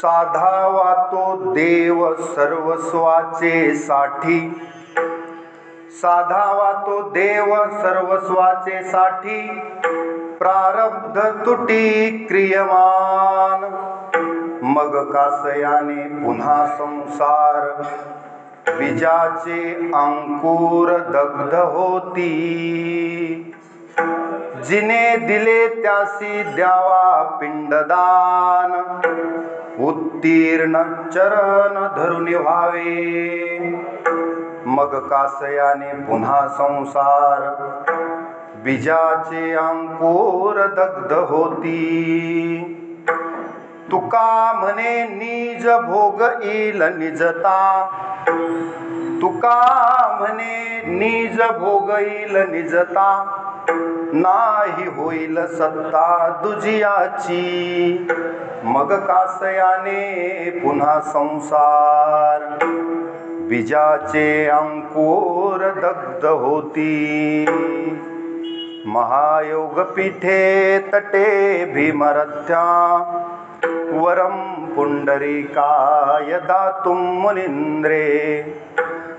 साधावा तो देव सर्वस्वाचे साठी, साधावा तो देव सर्वस्वाचे साठी, प्रारब्ध तुटी क्रियमान, मग कासयाने पुन्हा संसार, बीजाचे अंकुर दग्ध होती, जिने दिले त्यासी द्यावा पिंडदान, उत्तीर्ण चरण धरून व्हावे, मग कासयाने पुन्हा संसार, बीजाचे अंकुर दग्ध होती, तुका म्हणे निज भोग येईल निजता, तुका म्हणे निज भोग येईल निजता, नाही होईल सत्ता दुजियाची, मग कासयाने पुन्हा संसार, बीजाचे अंकुर दग्ध होती, महायोग पीठे तटे भीमरथ्या, वरम पुंडरीकाय दातुं मुनींद्रे,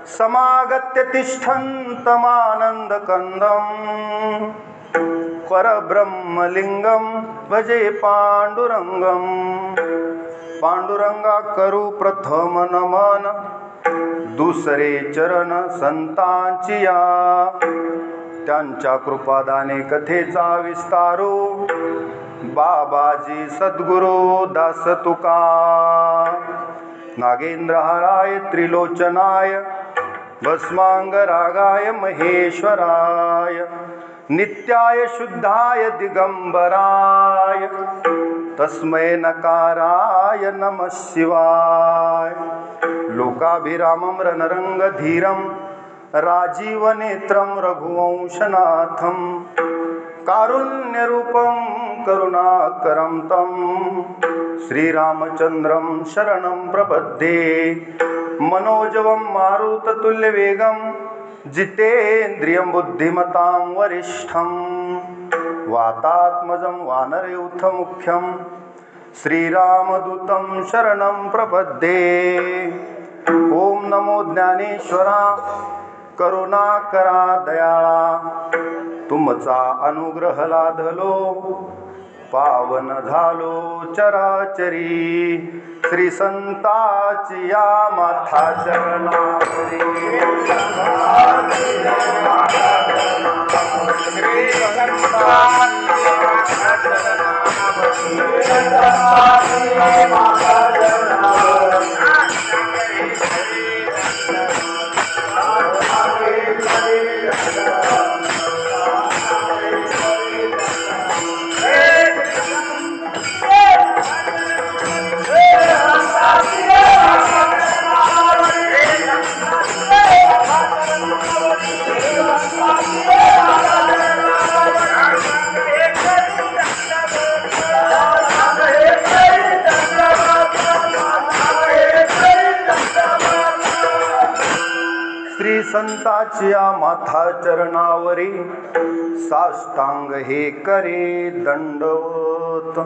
समागत्य तिष्ठन्तमानंद कंदम, परब्रह्मलिंगम भजे पांडुरंगम, पांडुरंगा करू प्रथम नमन, दुसरे चरण संतांची या, त्यांच्या कृपादाने कथेचा विस्तारू, बाबाजी सद्गुरु दास तुका, नागेंद्रहाराय त्रिलोचनाय, भस्मांगरागाय महेश्वराय, नित्याय शुद्धाय दिगंबराय, तस्मै नकाराय नमः शिवाय, लोकाभिरामं रणरंगधीरं, राजीवनेत्रं रघुवंशनाथं, कारुण्यरूपं करुणाकरं तं श्रीरामचंद्रं शरणं प्रपद्ये, मनोजवं मारुततुल्यवेगं, जितेन्द्रियं बुद्धिमतां वरिष्ठं, वातात्मजं वानरयूथमुख्यं, श्रीरामदूतं शरणं प्रपद्ये। ओम नमो ज्ञानेश्वरा, करुणाकरा दयाळा, तुमचा अनुग्रह लाधलो, पावन झालो चराचरी, श्री संताची या माथा चरणावरी, श्री संताची माथा चरणावरी, श्री संताची माथा चरणावरी, साष्टांग हे करे दंडवत,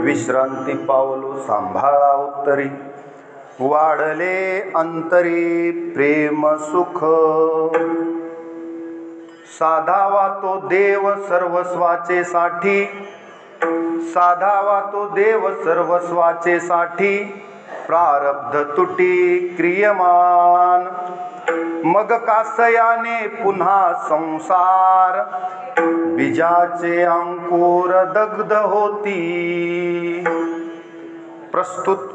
विश्रांती पावलो सांभाळा उत्तरी, वाढले अंतरी प्रेम सुख, साधावा तो देव सर्वस्वाचे साठी, साधावा तो देव सर्वस्वाचे साठी, प्रारब्ध तुटी क्रियमान, मग कासयाने पुन्हा संसार, बीजाचे अंकुर दग्ध होती। प्रस्तुत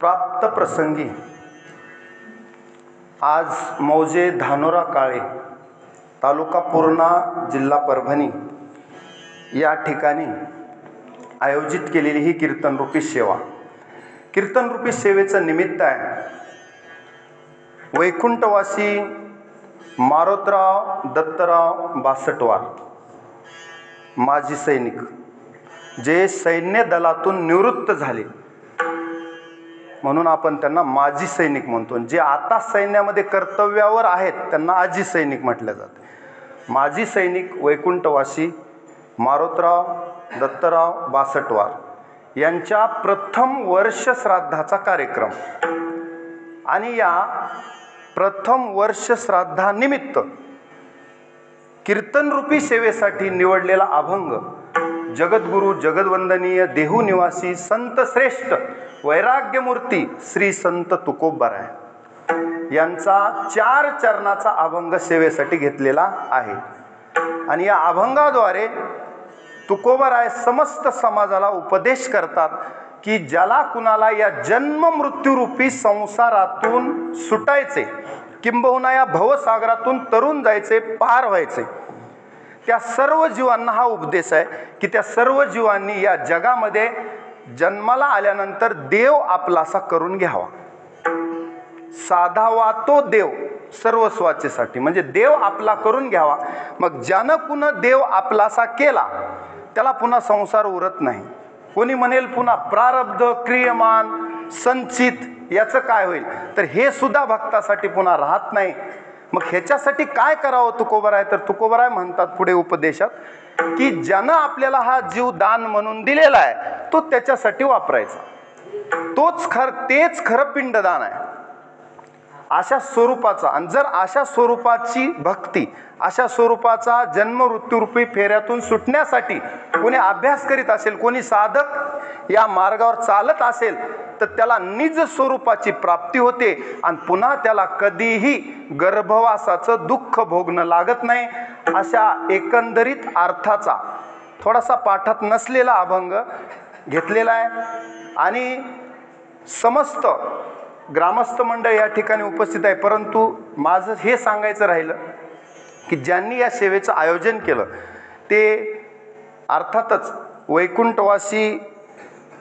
प्राप्त प्रसंगी आज मौजे धानोरा काळे, तालुका पूर्णा, जिल्हा परभणी या ठिकाणी आयोजित केलेली ही कीर्तनरूपी सेवा, कीर्तनरूपी सेवेचं निमित्त आहे वैकुंठवासी मारोतराव दत्तराव बासटवार, माजी सैनिक, जे सैन्य दलातून निवृत्त झाले म्हणून आपण त्यांना माजी सैनिक म्हणतो, जे आता सैन्यामध्ये कर्तव्यावर आहेत त्यांना आजी सैनिक म्हटले जाते। माजी सैनिक वैकुंठवासी मारोतराव दत्तराव बासटवार यांच्या प्रथम वर्ष श्राद्धाचा कार्यक्रम आणि या प्रथम वर्ष श्राद्धानिमित्त कीर्तनरूपी सेवेसाठी निवडलेला अभंग जगद्गुरु जगदवंदनीय देहू निवासी संत श्रेष्ठ वैराग्यमूर्ती श्री संत तुकोबाराय यांचा 4 चरणाचा अभंग सेवेसाठी घेतलेला आहे. आणि या अभंगाद्वारे तुकोबाराय समस्त समाजाला उपदेश करतात की ज्याला कुणाला या जन्म मृत्यूरूपी संसारातून सुटायचे, किंबहुना या भवसागरातून तरुण जायचे, पार व्हायचे, त्या सर्व जीवांना हा उपदेश आहे की त्या सर्व जीवांनी या जगामध्ये जन्माला आल्यानंतर देव आपलासा करून घ्यावा. साधावा तो देव सर्वस्वाचेसाठी, म्हणजे देव आपला करून घ्यावा. मग ज्यानं पुन्हा देव आपलासा केला त्याला पुन्हा संसार उरत नाही. कोणी म्हणेल पुन्हा प्रारब्ध क्रियमान संचित याचं काय होईल, तर हे सुद्धा भक्तासाठी पुन्हा राहत नाही. मग ह्याच्यासाठी काय करावं तुकोबाराय, तर तुकोबाराय म्हणतात पुढे उपदेशात की ज्यानं आपल्याला हा जीव दान म्हणून दिलेला आहे तो त्याच्यासाठी वापरायचा. तेच खरं पिंडदान आहे अशा स्वरूपाचा. आणि जर अशा स्वरूपाची भक्ती, अशा स्वरूपाचा जन्म मृत्यूरूपी फेऱ्यातून सुटण्यासाठी कोणी अभ्यास करीत असेल, कोणी साधक या मार्गावर चालत असेल, तर त्याला निज स्वरूपाची प्राप्ती होते आणि पुन्हा त्याला कधीही गर्भवासाचं दुःख भोगणं लागत नाही. अशा एकंदरीत अर्थाचा थोडासा पाठात नसलेला अभंग घेतलेला आहे. आणि समस्त ग्रामस्थ मंडळ या ठिकाणी उपस्थित आहे. परंतु माझं हे सांगायचं राहिलं की ज्यांनी या सेवेचं आयोजन केलं ते अर्थातच वैकुंठवासी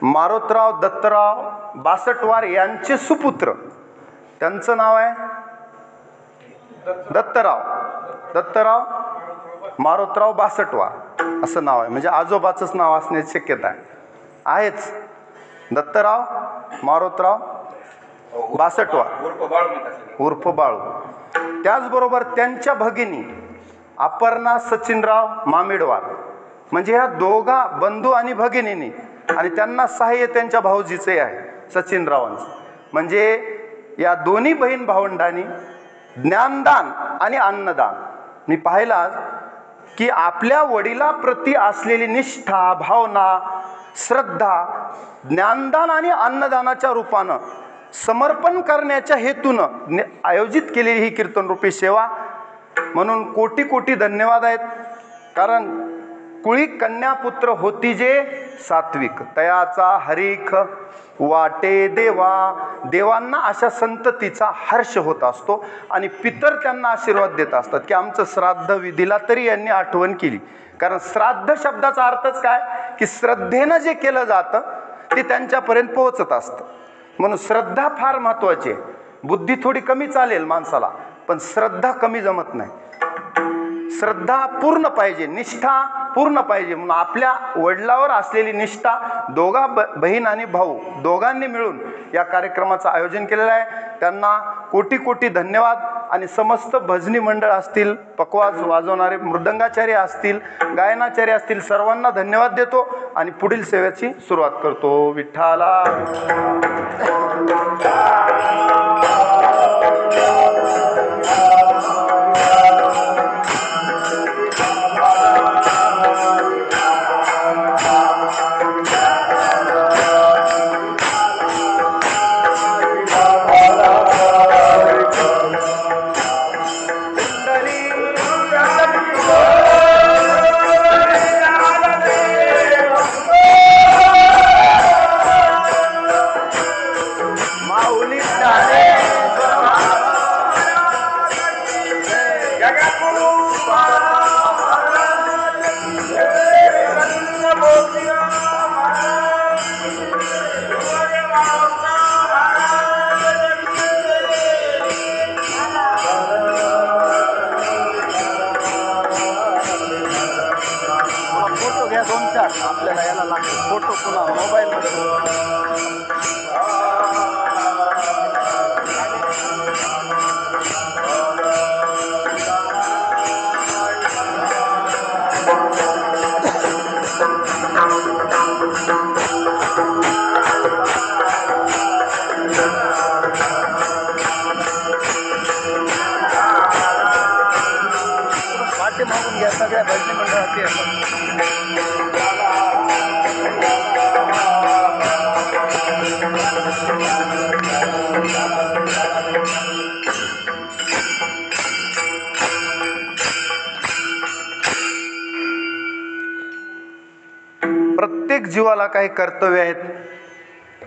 मारोतराव दत्तराव बासटवार यांचे सुपुत्र, त्यांचं नाव आहे दत्तराव मारोतराव बासटवार असं नाव आहे. म्हणजे आजोबाचंच नाव असण्याची शक्यता आहेच. दत्तराव मारोतराव बासटवार उर्फ बाळू. त्याचबरोबर त्यांच्या भगिनी अपर्णा सचिनराव मामिडवार, म्हणजे ह्या दोघा बंधू आणि भगिनींनी, आणि त्यांना सहाय्य त्यांच्या भाऊजीचे आहे सचिनरावांचं. म्हणजे या दोन्ही बहीण भावंडांनी ज्ञानदान आणि अन्नदान मी पाहिला की आपल्या वडिलाप्रती असलेली निष्ठा, भावना, श्रद्धा ज्ञानदान आणि अन्नदानाच्या रूपानं समर्पण करण्याच्या हेतूनं आयोजित केलेली ही कीर्तनरूपी सेवा. म्हणून कोटी कोटी धन्यवाद आहेत. कारण कुळी कन्यापुत्र होती जे सात्विक, तयाचा हरिख वाटे देवा. देवांना अशा संततीचा हर्ष होत असतो आणि पितर त्यांना आशीर्वाद देत असतात की आमचं श्राद्ध विधीला तरी यांनी आठवण केली. कारण श्राद्ध शब्दाचा अर्थच काय की श्रद्धेनं जे केलं जातं ते त्यांच्यापर्यंत पोहोचत असतं. म्हणून श्रद्धा फार महत्वाची आहे. बुद्धी थोडी कमी चालेल माणसाला, पण श्रद्धा कमी जमत नाही. श्रद्धा पूर्ण पाहिजे, निष्ठा पूर्ण पाहिजे. म्हणून आपल्या वडिलावर असलेली निष्ठा दोघा बहीण आणि भाऊ दोघांनी मिळून या कार्यक्रमाचं आयोजन केलेलं आहे. त्यांना कोटी कोटी धन्यवाद. आणि समस्त भजनी मंडळ असतील, पकवाज वाजवणारे मृदंगाचार्य असतील, गायनाचार्य असतील, सर्वांना धन्यवाद देतो आणि पुढील सेवेची सुरुवात करतो. विठ्ठला आपल्याला याला लागतो फोटो पुन्हा मोबाईलमध्ये प्रत्येक जीवाला काही कर्तव्य आहेत,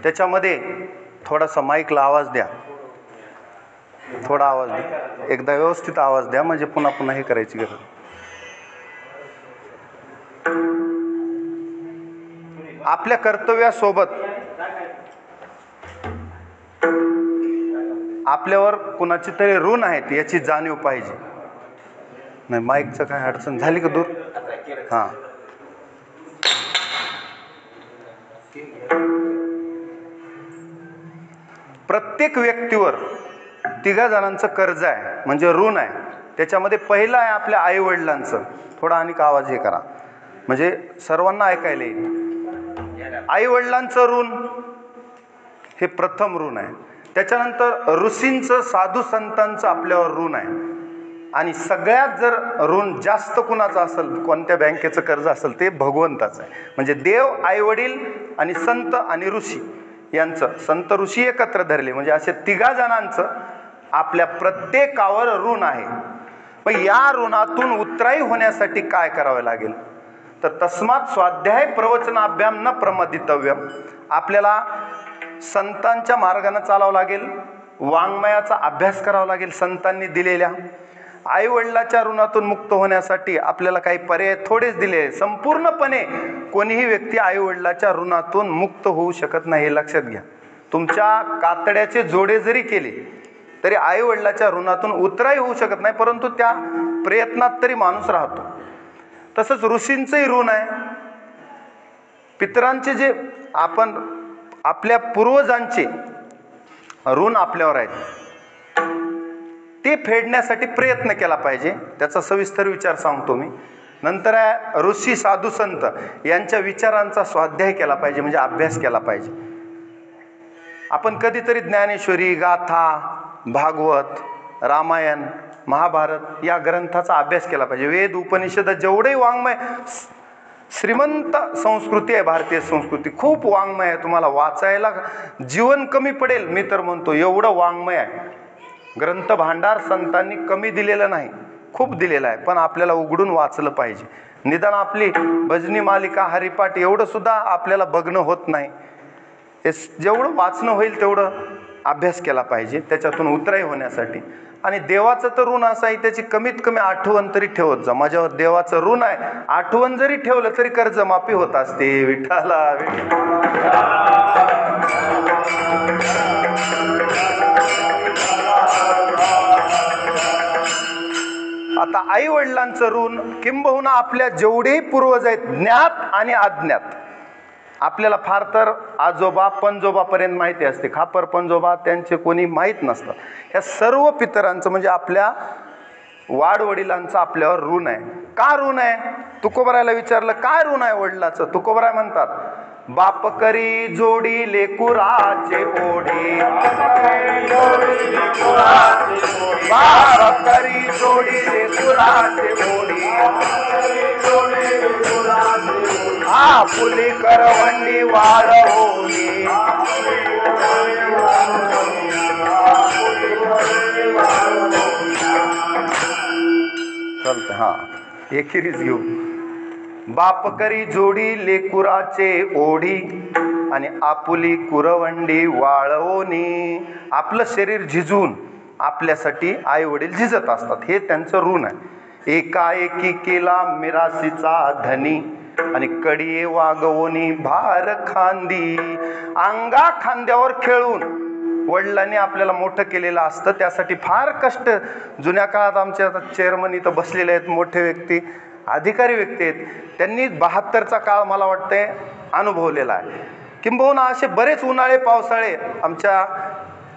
त्याच्यामध्ये थोडासा माईकला आवाज द्या, थोडा आवाज द्या, एकदा व्यवस्थित आवाज द्या, म्हणजे पुन्हा पुन्हा हे करायची गरज. आपल्या कर्तव्यासोबत आपल्यावर कुणाची तरी ऋण आहेत याची जाणीव पाहिजे. नाही, माईकचं काय अडचण झाली का दूर? हां, प्रत्येक व्यक्तीवर तिघा जणांचं कर्ज आहे, म्हणजे ऋण आहे. त्याच्यामध्ये पहिलं आहे आपल्या आई वडिलांचं. थोडा आणि आवाज हे करा, म्हणजे सर्वांना ऐकायला येईल. आई वडिलांचं ऋण हे प्रथम ऋण आहे. त्याच्यानंतर ऋषींचं, साधू संतांचं आपल्यावर ऋण आहे. आणि सगळ्यात जर ऋण जास्त कुणाचं असेल, कोणत्या बँकेचं कर्ज असेल, ते भगवंताचं आहे. म्हणजे देव, आई वडील आणि संत आणि ऋषी यांचं, संत ऋषी एकत्र धरले, म्हणजे असे तिघा जणांचं आपल्या प्रत्येकावर ऋण आहे. मग या ऋणातून उतराई होण्यासाठी काय करावे लागेल? तर तस्मात स्वाध्याय प्रवचनाभ्याम न प्रमदितव्यम. आपल्याला संतांच्या मार्गाने चालावं लागेल, वाङ्मयाचा अभ्यास करावा लागेल संतांनी दिलेल्या. आई वडिलाच्या ऋणातून मुक्त होण्यासाठी आपल्याला काही पर्याय थोडेच दिले. संपूर्णपणे कोणीही व्यक्ती आई वडिलाच्या ऋणातून मुक्त होऊ शकत नाही, हे लक्षात घ्या. तुमच्या कातड्याचे जोडे जरी केले तरी आई वडिलाच्या ऋणातून उतराई होऊ शकत नाही, परंतु त्या प्रयत्नात तरी माणूस राहतो. तसंच ऋषींचंही ऋण आहे. पितरांचे जे आपण आपल्या पूर्वजांचे ऋण आपल्यावर आहेत, ते फेडण्यासाठी प्रयत्न केला पाहिजे. त्याचा सविस्तर विचार सांगतो मी. नंतर ऋषी, साधू, संत यांच्या विचारांचा स्वाध्याय केला पाहिजे, म्हणजे अभ्यास केला पाहिजे. आपण कधीतरी ज्ञानेश्वरी, गाथा, भागवत, रामायण, महाभारत या ग्रंथाचा अभ्यास केला पाहिजे. वेद, उपनिषद, जेवढे वाङ्मय, श्रीमंत संस्कृती आहे भारतीय संस्कृती, खूप वाङ्मय आहे. तुम्हाला वाचायला जीवन कमी पडेल. मी तर म्हणतो एवढं वाङ्मय आहे. ग्रंथ भांडार संतांनी कमी दिलेलं नाही, खूप दिलेलं आहे. पण आपल्याला उघडून वाचलं पाहिजे. निदान आपली भजनी मालिका, हरिपाठ एवढं सुद्धा आपल्याला बघणं होत नाही. हे जेवढं वाचणं होईल तेवढं अभ्यास केला पाहिजे त्याच्यातून उतराई होण्यासाठी. आणि देवाचं तर ऋण असं आहे, त्याची कमीत कमी आठवण तरी ठेवत जा. माझ्यावर देवाचं ऋण आहे, आठवण जरी ठेवलं तरी कर्जमाफी होत असते. विठ्ठला आता आई वडिलांचं ऋण, किंबहुना आपल्या जेवढेही पूर्वज आहेत, ज्ञात आणि अज्ञात. आपल्याला फार तर आजोबा पणजोबापर्यंत माहिती असते, खापर पणजोबा त्यांचे कोणी माहीत नसतात. ह्या सर्व पितरांचं म्हणजे आपल्या वाडवडिलांचं आपल्यावर ऋण आहे. का ऋण आहे? तुकोबरायला विचारलं काय ऋण आहे वडिलाचं? तुकोबराय म्हणतात, बाप करी जोडी लेकुराचे ओढे, बाप करी जोडी लेकुराचे ओढे, आपुली करवंडी वाढवली. चालतं, हा एकेरीच घेऊ. बाप करी जोडी लेकुराचे ओढी आणि आपुली कुरवंडी वाळवणी. आपलं शरीर झिजून आपल्यासाठी आई वडील झिजत असतात, हे त्यांचं ऋण आहे. एकाएकी केला मिरासीचा धनी आणि कडिये वागवणी भार खांदी. अंगा खांद्यावर खेळून वडिलांनी आपल्याला मोठं केलेलं असतं, त्यासाठी फार कष्ट. जुन्या काळात आमच्या चेअरमन इथं बसलेले आहेत, मोठे व्यक्ती, अधिकारी व्यक्ती आहेत, त्यांनी 72चा काळ मला वाटतंय अनुभवलेला आहे. किंबहुना असे बरेच उन्हाळे पावसाळे आमच्या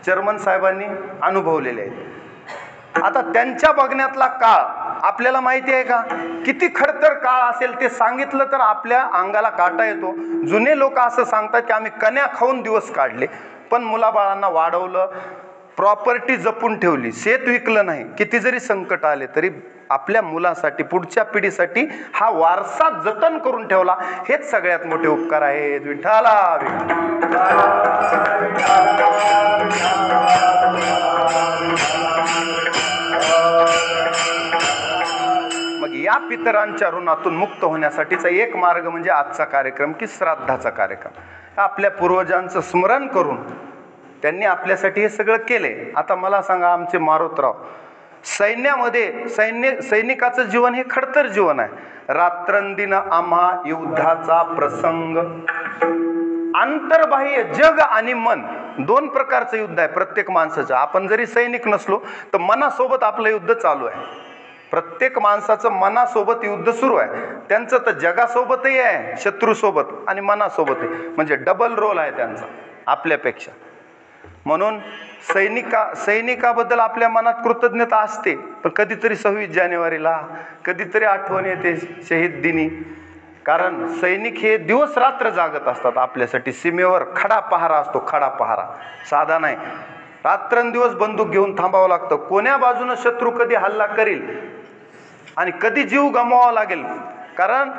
चेअरमन साहेबांनी अनुभवलेले आहेत. आता त्यांच्या बघण्यातला काळ आपल्याला माहिती आहे का? किती खडतर काळ असेल ते सांगितलं तर आपल्या अंगाला काटा येतो. जुने लोक असं सांगतात की आम्ही कन्या खाऊन दिवस काढले, पण मुलाबाळांना वाढवलं, प्रॉपर्टी जपून ठेवली, शेत विकलं नाही. किती जरी संकट आले तरी आपल्या मुलासाठी, पुढच्या पिढीसाठी हा वारसा जतन करून ठेवला. हेच सगळ्यात मोठे उपकार आहेत. विठ्ठला. पितरांच्या ऋणातून मुक्त होण्यासाठीचा एक मार्ग म्हणजे आजचा कार्यक्रम की श्राद्धाचा कार्यक्रम. आपल्या पूर्वजांचं स्मरण करून त्यांनी आपल्यासाठी हे सगळं केले. आता मला सांगा, आमचे मारुतराव सैन्यामध्ये सैनिकाचं जीवन हे खडतर जीवन आहे. रात्रंदिन आम्हा युद्धाचा प्रसंग. अंतर्बाह्य जग आणि मन दोन प्रकारचं युद्ध आहे प्रत्येक माणसाचं. आपण जरी सैनिक नसलो तर मनासोबत आपलं युद्ध चालू आहे. प्रत्येक माणसाचं मनासोबत युद्ध सुरू आहे. त्यांचं तर जगासोबतही आहे, शत्रूसोबत आणि मनासोबतही, म्हणजे डबल रोल आहे त्यांचा आपल्यापेक्षा. म्हणून सैनिकाबद्दल आपल्या मनात कृतज्ञता असते, पण कधीतरी 26 जानेवारीला कधीतरी आठवण येते शहीद दिनी. कारण सैनिक हे दिवस रात्र जागत असतात आपल्यासाठी. सीमेवर खडा पहारा असतो, खडा पहारा साधा नाही. रात्रंदिवस बंदूक घेऊन थांबावं लागतं. कोण्या बाजूनं शत्रू कधी हल्ला करील आणि कधी जीव गमवावा लागेल कारण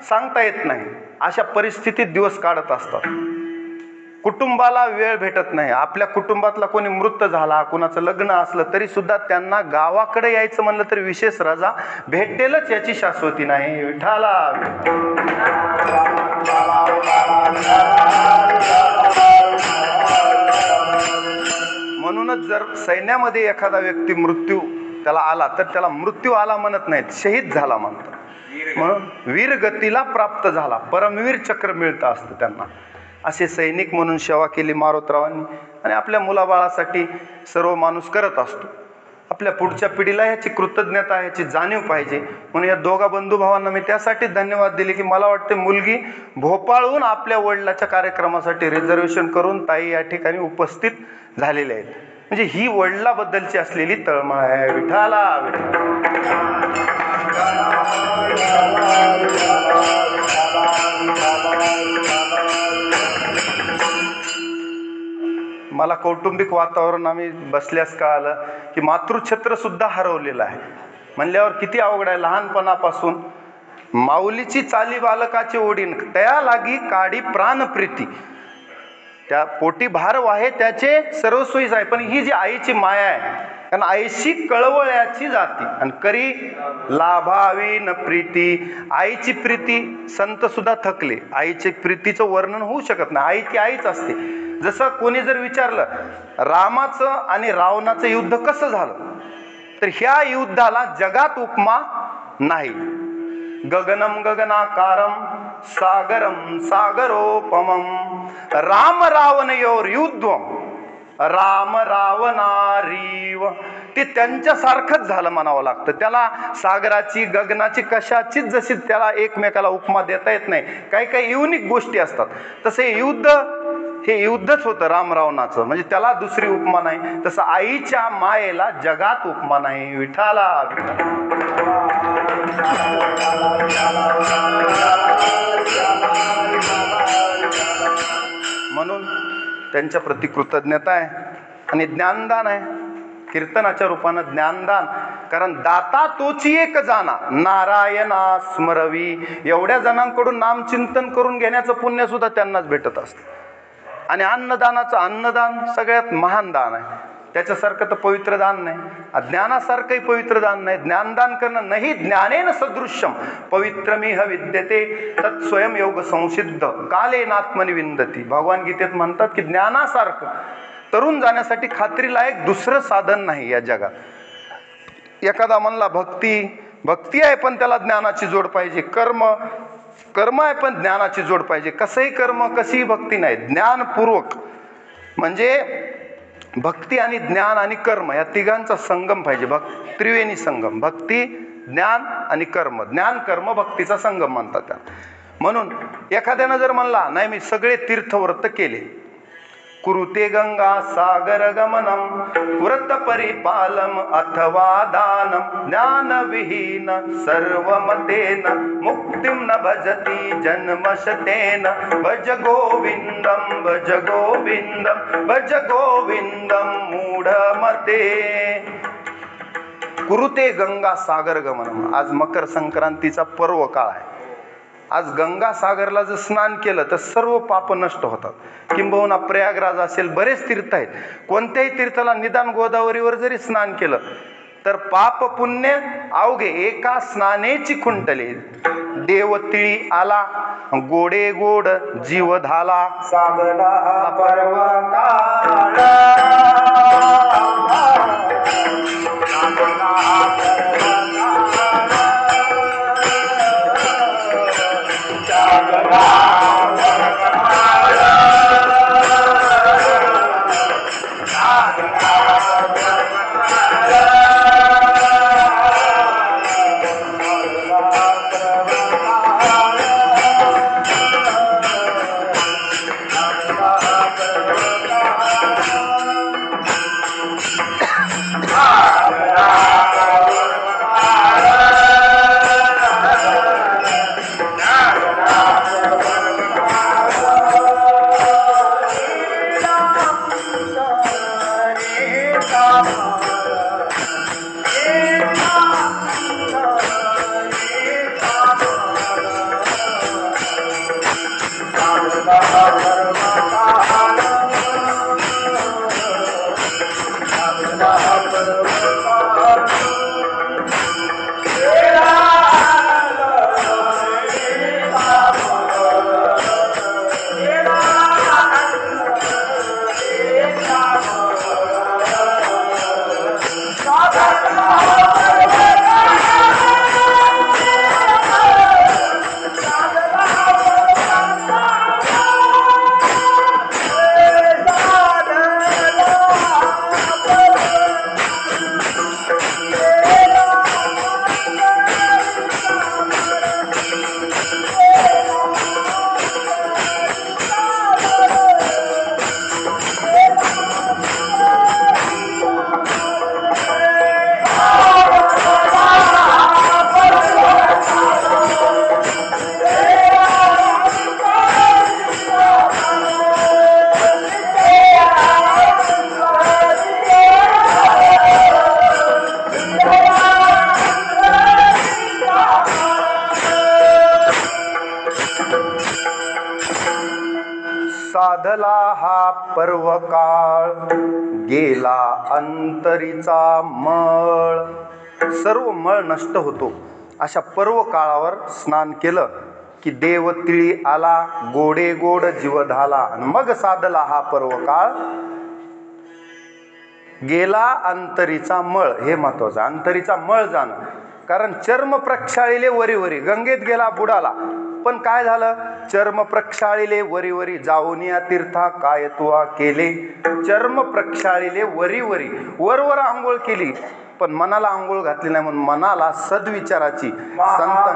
सांगता येत नाही. अशा परिस्थितीत दिवस काढत असतात. कुटुंबाला वेळ भेटत नाही. आपल्या कुटुंबातला कोणी मृत झाला, कुणाचं लग्न असलं तरी सुद्धा त्यांना गावाकडे यायचं म्हणलं तर विशेष रजा भेटेलच याची शाश्वती नाही. विठाला म्हणूनच जर सैन्यामध्ये एखादा व्यक्ती मृत्यू त्याला आला तर त्याला मृत्यू आला म्हणत नाहीत, शहीद झाला म्हणतात. म्हणून वीरगतीला प्राप्त झाला, परमवीर चक्र मिळतं असतं त्यांना. असे सैनिक म्हणून सेवा केली मारुतरावांनी आणि आपल्या मुलाबाळासाठी सर्व माणूस करत असतो. आपल्या पुढच्या पिढीला ह्याची कृतज्ञता, ह्याची जाणीव पाहिजे. म्हणून या दोघा बंधुभावांना मी त्यासाठी धन्यवाद दिले की मला वाटते मुलगी भोपाळहून आपल्या वडिलाच्या कार्यक्रमासाठी रिझर्वेशन करून ताई या ठिकाणी उपस्थित झालेल्या आहेत. म्हणजे ही वडिलाबद्दलची असलेली तळमळ आहे. विठाला मला कौटुंबिक वातावरण आम्ही बसल्यास का आलं की मातृछत्र सुद्धा हरवलेलं आहे म्हणल्यावर किती अवघड आहे. लहानपणापासून माऊलीची चाली बालकाची ओढीन त्या लागी काढी प्राण प्रीती. त्या पोटी भार वाहे त्याचे सर्व सोयीच आहे. पण ही जी आईची माया आहे, कारण आईशी कळवळ्याची जाती आणि करी लाभावी न प्रीती. आईची प्रीती संत सुद्धा थकले. आईची प्रीतीचं वर्णन होऊ शकत नाही. आई ती आईच असते. जसं कोणी जर विचारलं रामाचं आणि रावणाचं युद्ध कसं झालं तर ह्या युद्धाला जगात उपमा नाही. गगनम गगनाकारम सागरम सागरोपमम राम रावणयोर युद्धम राम रावणारीव. ते त्यांच्यासारखंच झालं म्हणावं लागतं. त्याला सागराची गगनाची कशाचीच जशी त्याला एकमेकाला उपमा देता येत नाही. काही काही युनिक गोष्टी असतात. तसे युद्ध हे युद्धच होतं राम रावणाचं, म्हणजे त्याला दुसरी उपमा नाही. तसं आईच्या मायेला जगात उपमा नाही. विठाला म्हणून त्यांच्या प्रति कृतज्ञता आहे आणि ज्ञानदान आहे. कीर्तनाच्या रूपानं ज्ञानदान. कारण दाता तोची एक जाणा नारायणा स्मरवी. एवढ्या जणांकडून नामचिंतन करून घेण्याचं पुण्य सुद्धा त्यांनाच भेटत असतं. आणि अन्नदानाचं अन्नदान सगळ्यात महान दान आहे. त्याच्यासारखं तर पवित्र दान नाही. ज्ञानासारखंही पवित्र दान नाही. ज्ञानदान करणं नाही ज्ञानेन सदृश्यम पवित्रमिह विद्यते तत् स्वयं योग संसिद्ध कालेनात्मनि विंदती. भगवान गीतेत म्हणतात की ज्ञानासारखं तरुण जाण्यासाठी खात्रीलायक दुसरं साधन नाही या जगात. एखादा म्हणला भक्ती आहे पण त्याला ज्ञानाची जोड पाहिजे. कर्म आहे पण ज्ञानाची जोड पाहिजे. कसंही कर्म कशीही भक्ती नाही. ज्ञानपूर्वक म्हणजे भक्ती आणि ज्ञान आणि कर्म या तिघांचा संगम पाहिजे. त्रिवेणी संगम. भक्ती ज्ञान आणि कर्म. ज्ञान कर्म भक्तीचा संगम म्हणतात त्याला. म्हणून एखाद्यानं जर म्हणला नाही मी सगळे तीर्थव्रत केले, कुरुते गंगा सागर गमनम व्रत परिपालम अथवा दानम ज्ञान विहीन सर्वमतेन मुक्तिम न भजती जन्मशतेन भज गोविंदम भज गोविंदम भज गोविंदम मूढमते. कुरुते गंगा सागर गमनम. आज मकर संक्रांतीचा पर्व काळ आहे. आज गंगा सागरला जर स्नान केलं तर सर्व पाप नष्ट होतात. किंबहुना प्रयागराज असेल, बरेच तीर्थ आहेत. कोणत्याही तीर्थाला निदान गोदावरीवर जरी स्नान केलं तर पाप पुण्य अवघे एका स्नानेची खुंटले. देव तिळी आला गोडे गोड जीव झाला. साधला पर्व काळ साधला हा पर्व काळ गेला अंतरीचा मळ. सर्व मळ नष्ट होतो. अशा पर्व काळावर स्नान केलं की देव तिळी आला गोडे गोड जीव झाला. आणि मग साधला हा पर्व काळ गेला अंतरीचा मळ. हे महत्वाचं, अंतरीचा मळ जाणं. कारण चर्म प्रक्षाळिले वरी वरी, गंगेत गेला बुडाला, पण काय झालं? चर्म प्रक्षाळिले वरी वरी जाऊन या तीर्था काय तुआ केले. चर्म प्रक्षाळिले वरी वरी, वरवर आंघोळ केली पण मनाला आंघोळ घातली नाही. म्हणून मनाला सद्विचाराची संतांची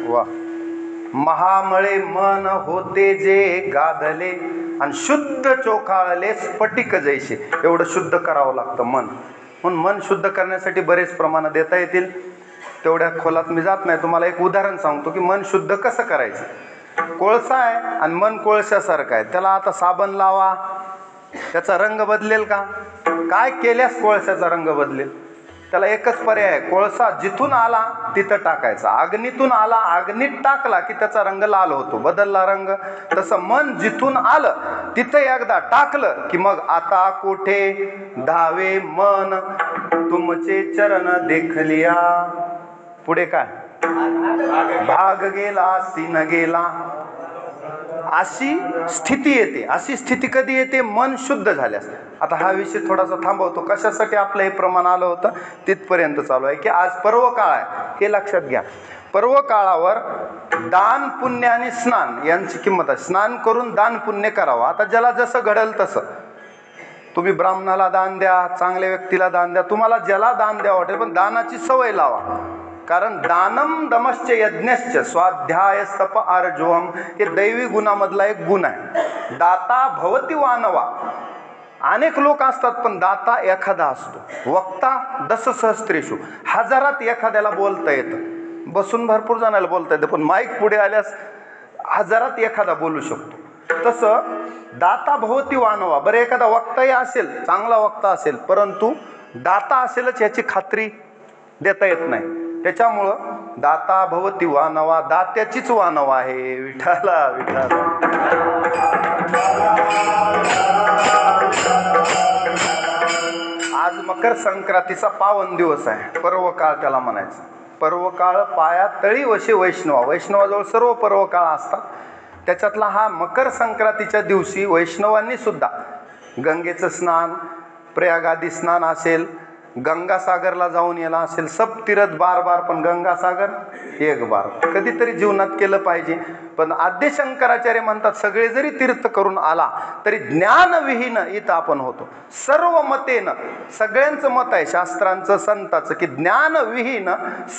वा. महामळे मन होते जे गाधले आणि शुद्ध चोखाळले स्फटिक जैसे. एवढं शुद्ध करावं लागतं मन. म्हणून मन शुद्ध करण्यासाठी बरेच प्रमाण देता येतील, तेवढ्या खोलात मी जात नाही. तुम्हाला एक उदाहरण सांगतो की मन शुद्ध कसं करायचं. कोळसा आहे आणि मन कोळशासारखं आहे, त्याला आता साबण लावा, त्याचा रंग बदलेल का? काय केल्यास कोळशाचा रंग बदलेल? त्याला एकच पर्याय आहे, कोळसा जिथून आला तिथं टाकायचा. अग्नीतून आला, अग्नीत टाकला की त्याचा रंग लाल होतो, बदलला रंग. तसं मन जिथून आलं तिथं एकदा टाकलं की मग आता कोठे धावे मन तुमचे चरण देखलिया. पुढे काय? भाग गेला सीन गेला. अशी स्थिती येते. अशी स्थिती कधी येते? मन शुद्ध झाल्यास. आता हा विषय थोडासा थांबवतो. कशासाठी आपलं हे प्रमाण आलं होतं तिथपर्यंत चालू आहे की आज पर्व काळ आहे, हे लक्षात घ्या. पर्व काळावर दान पुण्य आणि स्नान यांची किंमत आहे. स्नान करून दान पुण्य करावं. आता ज्याला जसं घडल तसं. तुम्ही ब्राह्मणाला दान द्या, चांगल्या व्यक्तीला दान द्या, तुम्हाला ज्याला दान द्यावं वाटेल, पण दानाची सवय लावा. कारण दानम दमश्च यज्ञश्च स्वाध्याय तप आर्जवम हे दैवी गुणामधला एक गुण आहे. दाता भवती वानवा. अनेक लोक असतात पण दाता एखादा असतो. वक्ता दस सहस्त्रेषु, हजारात एखाद्याला बोलता येतं. बसून भरपूर जणांना बोलता येतं, पण माईक पुढे आल्यास हजारात एखादा बोलू शकतो. तसं दाता भवती वानवा. बरं, एखादा वक्ताही असेल, चांगला वक्ता असेल, परंतु दाता असेलच याची खात्री देता येत नाही. त्याच्यामुळं दाता भवती वानवा, दात्याचीच वानवा आहे. विठाला विठाला. आज मकर संक्रांतीचा पावन दिवस आहे. पर्व काळ त्याला म्हणायचं. पर्व काळ पाया तळी वशे वैष्णवा. वैष्णवाजवळ सर्व पर्व काळ असतात. त्याच्यातला हा मकर संक्रांतीच्या दिवशी वैष्णवांनी सुद्धा गंगेचं स्नान, प्रयागादी स्नान असेल, गंगासागरला जाऊन याला असेल, सब तीर्थ बार बार, पण गंगासागर एक बार कधीतरी जीवनात केलं पाहिजे. पण आद्य शंकराचार्य म्हणतात सगळे जरी तीर्थ करून आला तरी ज्ञानविहीन इथं आपण होतो. सर्व मतेनं, सगळ्यांचं मत आहे शास्त्रांचं संतांचं की ज्ञानविहीन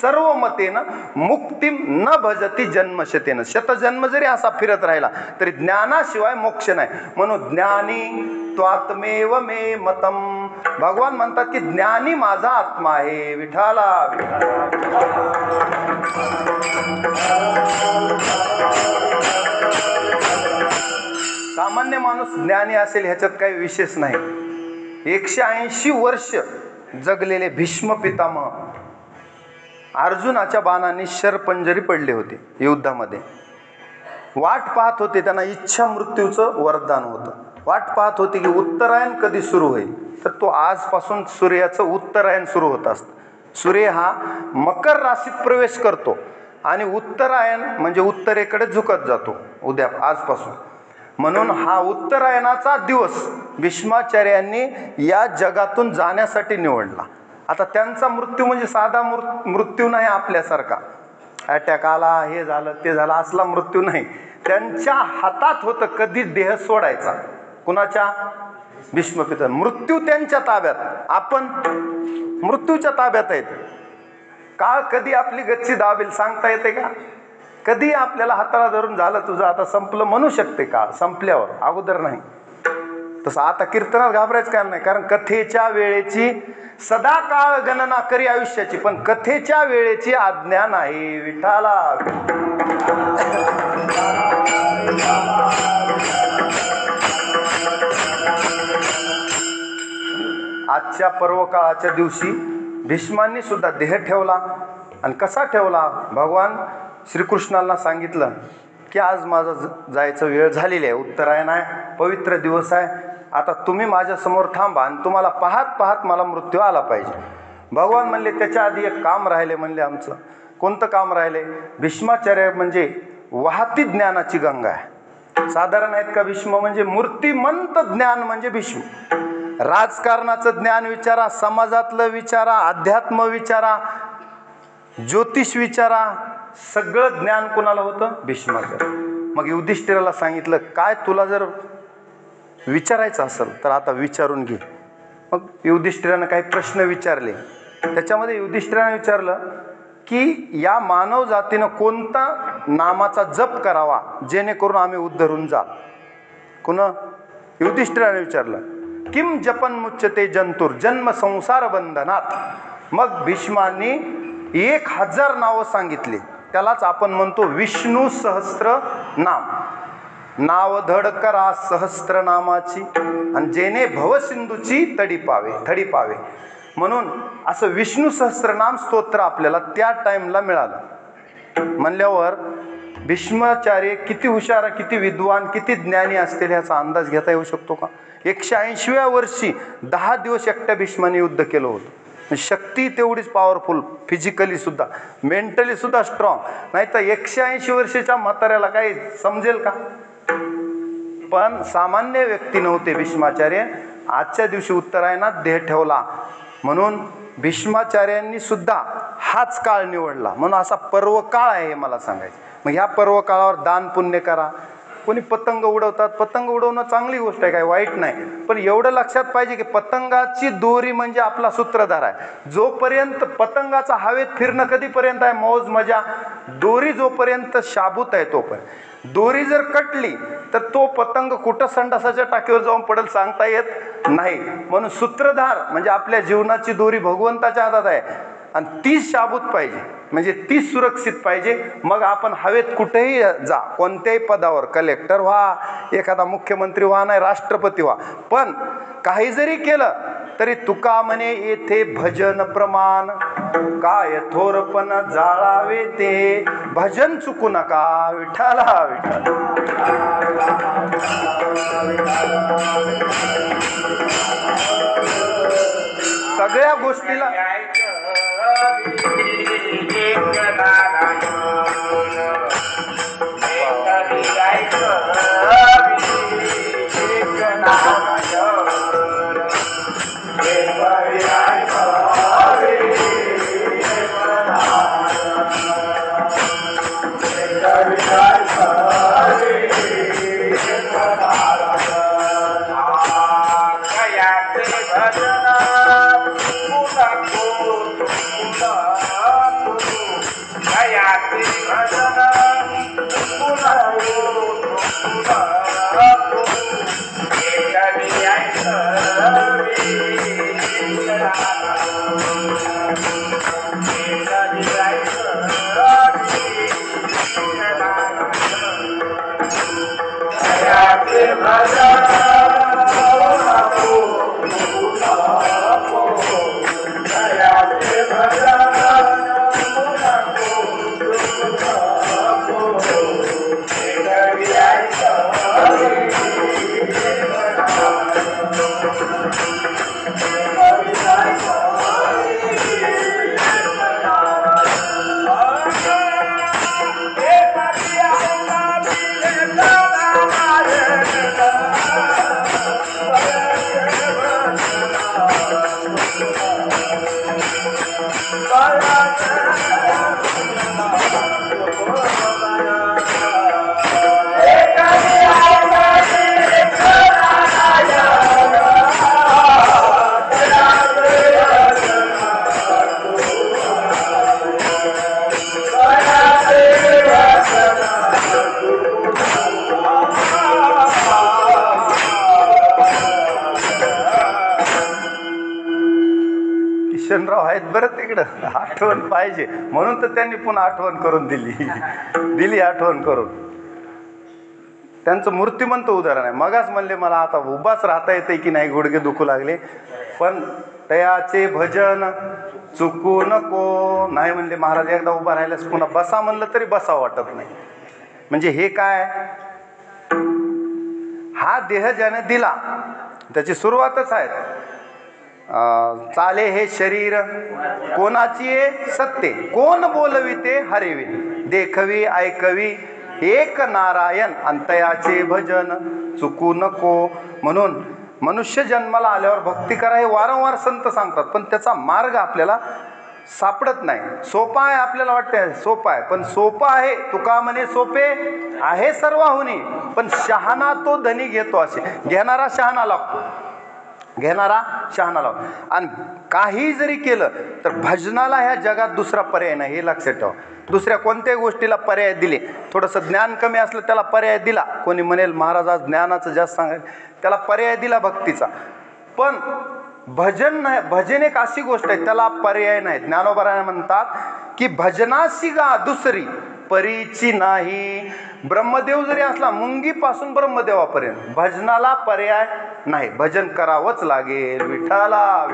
सर्व मतेनं मुक्तीम न भजती जन्मशतेनं. शतजन्म जरी असा फिरत राहिला तरी ज्ञानाशिवाय मोक्ष नाही. म्हणून ज्ञानी त्वात्मेव मे मतम. भगवान म्हणतात की ज्ञानी माझा आत्मा आहे. विठाला सामान्य माणूस ज्ञानी असेल ह्याच्यात काही विशेष नाही. 180 वर्ष जगलेले भीष्म पितामह अर्जुनाच्या बाणाने शरपंजरी पडले होते युद्धामध्ये. वाट पाहत होते, त्यांना इच्छा मृत्यूचं वरदान होतं. वाट पाहत होते की उत्तरायण कधी सुरू होईल. तर तो आजपासून सूर्याचं उत्तरायण सुरू होत असतं. सूर्य हा मकर राशीत प्रवेश करतो आणि उत्तरायण म्हणजे उत्तरेकडे झुकत जातो उद्या आजपासून. म्हणून हा उत्तरायणाचा दिवस भीष्माचार्यांनी या जगातून जाण्यासाठी निवडला. आता त्यांचा मृत्यू म्हणजे साधा मृत्यू नाही आपल्यासारखा, अटॅक आला, हे झालं, ते झालं, असला मृत्यू नाही. त्यांच्या हातात होतं कधी देह सोडायचा. कुणाच्या? भीष्मपिता. मृत्यू त्यांच्या ताब्यात, आपण मृत्यूच्या ताब्यात आहेत. काळ कधी आपली गच्ची दाबेल सांगता येते का? कधी आपल्याला हाताला धरून झालं तुझं आता संपलं म्हणू शकते काळ, संपल्यावर, अगोदर नाही. तसं आता कीर्तनात घाबरायचं कारण नाही, कारण कथेच्या वेळेची सदा काळ गणना करी आयुष्याची, पण कथेच्या वेळेची आज्ञा नाही. विठाला आजच्या पर्व काळाच्या दिवशी भीष्मांनी सुद्धा देह ठेवला. आणि कसा ठेवला? भगवान श्रीकृष्णाला सांगितलं की आज माझं जायचं वेळ झालेली आहे, उत्तरायण आहे, पवित्र दिवस आहे, आता तुम्ही माझ्यासमोर थांबा आणि तुम्हाला पाहत पाहत मला मृत्यू आला पाहिजे. भगवान म्हणले त्याच्या आधी एक काम राहिले. म्हणले आमचं कोणतं काम राहिले? भीष्माचार्य म्हणजे वाहती ज्ञानाची गंगा आहे. साधारण आहेत का? भीष्म म्हणजे मूर्तिमंत ज्ञान म्हणजे भीष्म. राजकारणाचं ज्ञान विचारा, समाजातलं विचारा, अध्यात्म विचारा, ज्योतिष विचारा, सगळं ज्ञान कोणाला होतं? भीष्माचार्य. मग युधिष्ठिराला सांगितलं काय तुला जर विचारायचं असेल तर आता विचारून घे. मग युधिष्ठिरानं काही प्रश्न विचारले. त्याच्यामध्ये युधिष्ठिराने विचारलं की या मानव जातीनं कोणता नामाचा जप करावा जेणेकरून आम्ही उद्धरून जाल. कुणा? युधिष्ठिराने विचारलं. किम जपन मुच्यते जंतुर जन्म संसार बंधनात. मग भीष्मांनी 1000 नावं सांगितली. त्यालाच आपण म्हणतो विष्णू सहस्त्र नाम. नाव धड करा सहस्त्र नामाची आणि जेणे भवसिंधूची थडी पावे. म्हणून असं विष्णू सहस्त्रनाम स्तोत्र आपल्याला त्या टाइमला मिळालं. म्हणल्यावर भीष्माचार्य किती हुशार, किती विद्वान, किती ज्ञानी असतील ह्याचा अंदाज घेता येऊ शकतो का? 180व्या वर्षी 10 दिवस एकट्या भीष्माने युद्ध केलं होतं. शक्ती तेवढीच पॉवरफुल, फिजिकली सुद्धा, मेंटली सुद्धा स्ट्रॉंग. नाही तर 180 वर्षाच्या म्हाताऱ्याला काही समजेल का? पण सामान्य व्यक्ती नव्हते भीष्माचार्य. आजच्या दिवशी उत्तरायणात देह ठेवला म्हणून भीष्माचार्यांनी सुद्धा हाच काळ निवडला. म्हणून असा पर्व काळ आहे हे मला सांगायचं. मग ह्या पर्व काळावर दान पुण्य करा. कोणी पतंग उडवतात, पतंग उडवणं चांगली गोष्ट आहे, काही वाईट नाही. पण एवढं लक्षात पाहिजे की पतंगाची दोरी म्हणजे आपला सूत्रधार आहे. जोपर्यंत पतंगाचा हवेत फिरणं कधीपर्यंत आहे? मौज मजा. दोरी जोपर्यंत शाबूत आहे तोपर्यंत. दोरी जर कटली तर तो पतंग कुठं संडासाच्या टाकीवर जाऊन पडेल सांगता येत नाही. म्हणून सूत्रधार म्हणजे आपल्या जीवनाची दोरी भगवंताच्या हातात आहे आणि तीच शाबूत पाहिजे, म्हणजे तीच सुरक्षित पाहिजे. मग आपण हवेत कुठेही जा, कोणत्याही पदावर, कलेक्टर व्हा, एखादा मुख्यमंत्री व्हा, नाही राष्ट्रपती व्हा, पण काही जरी केलं तरी तुका म्हणे येथे भजन प्रमाण. काय थोरपण जाळावे ते भजन चुकू नका विठ्ठला विठ्ठला. सगळ्या गोष्टीला किशनराव आहेत बरं तिकडं, आठवण पाहिजे म्हणून तर त्यांनी पुन्हा आठवण करून दिली आठवण करून. त्यांचं मूर्तिमंत उदाहरण आहे. मगाच म्हणले मला आता उभाच राहता येते की नाही, गुडघे दुखू लागले, पण तयाचे भजन चुकू नको नाही म्हणले महाराज. एकदा उभा राहिल्यास पुन्हा बसा म्हणलं तरी बसा वाटत नाही. म्हणजे हे काय, हा देह ज्याने दिला त्याची सुरुवातच आहे. चाले हे शरीर कोणाची आहे? सत्य. कोण बोलविते हरिवी, देखवी ऐकवी एक नारायण अंतयाचे भजन चुकू नको. म्हणून मनुष्य जन्माला आल्यावर भक्ती करा हे वारंवार संत सांगतात, पण त्याचा मार्ग आपल्याला सापडत नाही. सोपा आहे आपल्याला वाटतं सोपा आहे, पण सोपा आहे तुका म्हणे सोपे आहे सर्वाहुनी, पण शहाणा तो धनी घेतो. असे घेणारा शहाणा लागतो. घेणारा शहाणा लाव. आणि काही जरी केलं तर भजनाला ह्या जगात दुसरा पर्याय नाही, हे लक्षात ठेवा. दुसऱ्या कोणत्याही गोष्टीला पर्याय दिले, थोडंसं ज्ञान कमी असलं त्याला पर्याय दिला, कोणी म्हणेल महाराज आज ज्ञानाचं जास्त सांगायला, त्याला पर्याय दिला भक्तीचा. पण भजन नाही, भजन एक अशी गोष्ट आहे त्याला पर्याय नाही. ज्ञानोबा म्हणतात की भजनाशी गा दुसरी परीची नाही. ब्रह्मदेव जरी असला, मुंगीपासून ब्रह्मदेवापर्यंत भजनाला पर्याय नाही, भजन करावंच लागेल. विठ्ठला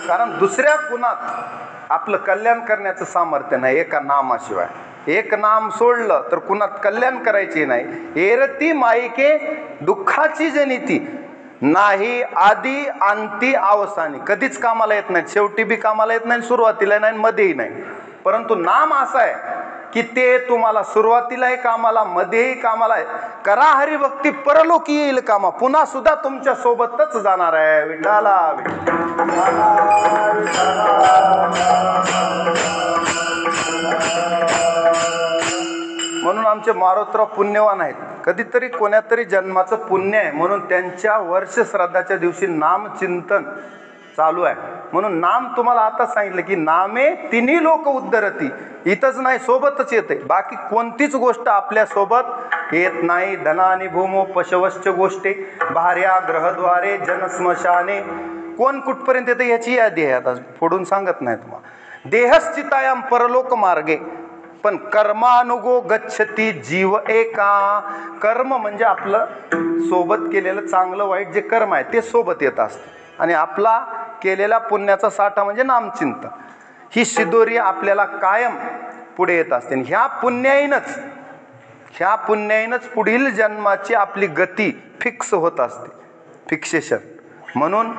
कारण दुसऱ्या कुणात आपलं कल्याण करण्याचं सामर्थ्य नाही एका नामाशिवाय. एक नाम सोडलं तर कुणात कल्याण करायचे नाही. एरती मायके दुःखाची जनिती नाही, आधी अंती अवसानी. कधीच कामाला येत नाही, शेवटी बी कामाला येत नाही, सुरुवातीला नाही, मध्येही नाही. परंतु नाम असा आहे की ते तुम्हाला सुरुवातीलाही कामाला, मध्येही कामाला आहे. करा हरिभक्ती परलोकी येईल कामा, पुन्हा सुद्धा तुमच्या सोबतच जाणार आहे. विठ्ठला म्हणून आमचे मारोतराव पुण्यवान आहेत. कधीतरी कोण्यातरी जन्माचं पुण्य आहे म्हणून त्यांच्या वर्ष श्राद्धाच्या दिवशी नामचिंतन चालू आहे. म्हणून नाम तुम्हाला आता सांगितलं की नामे तिन्ही लोक उद्धरती. इथंच नाही, सोबतच येते. बाकी कोणतीच गोष्ट आपल्या सोबत येत नाही. धनानी भूमो पशवश्च गोष्टी भार्या ग्रहद्वारे जनस्मशाने. कोण कुठपर्यंत येते याची यादी आहे, आता फोडून सांगत नाही तुम्हाला. देहस्थितायाम परलोक मार्गे पण कर्मानुगो गच्छती जीव एका. कर्म म्हणजे आपलं सोबत केलेलं चांगलं वाईट जे कर्म आहे ते सोबत येत असतं, आणि आपला केलेला पुण्याचा साठा म्हणजे नामचिंतन. ही शिदोरी आपल्याला कायम पुढे येत असते. ह्या पुण्याईनच पुढील जन्माची आपली गती फिक्स होत असते, फिक्सेशन. म्हणून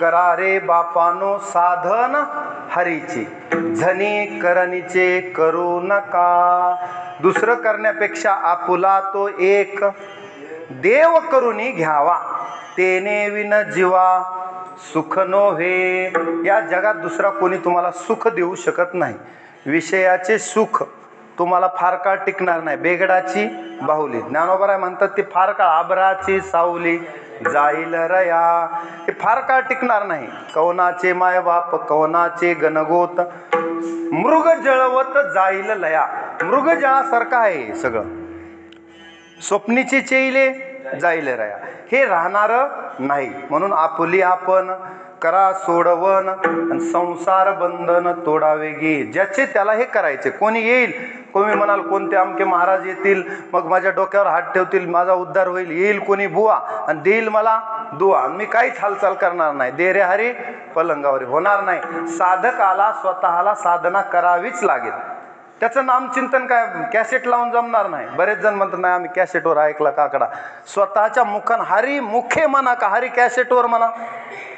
करारे बापानो साधन हरीचे झनी करणीचे करू नका. दुसरं करण्यापेक्षा आपुला तो एक देव करूनी घ्यावा, तेने विन जीवा सुख नोहे. या जगात दुसरा कोणी तुम्हाला सुख देऊ शकत नाही. विषयाचे सुख तुम्हाला फार काळ टिकणार नाही. बेगडाची बाहुली ज्ञानोबा म्हणतात ती फार काळ आबराची सावली जाईल रया. हे फार काळ टिकणार नाही. कवनाचे मायबाप कवनाचे गणगोत मृग जळवत जाईल लया. मृग जळासारखं आहे सगळं. स्वप्नीचे चेईले जाईल रया, हे राहणार नाही. म्हणून आपुली आपण करा सोडवन आणि संसार बंधन तोडावे गे. ज्याचे त्याला हे करायचे. कोणी येईल, कोणी म्हणाल कोणते आमके महाराज येतील, मग माझ्या डोक्यावर हात ठेवतील, माझा उद्धार होईल. येईल कोणी बुवा आणि देईल मला दुआ, मी काहीच हालचाल करणार नाही. दे रे हरी पलंगावर होणार नाही. साधकाला स्वतःला साधना करावीच लागेल. त्याचं नामचिंतन काय कॅसेट लावून जमणार नाही. बरेच जण म्हणतात नाही आम्ही कॅसेटवर ऐकला काकडा. स्वतःच्या मुखान हरी मुखे म्हणा का हरी कॅसेटवर म्हणा?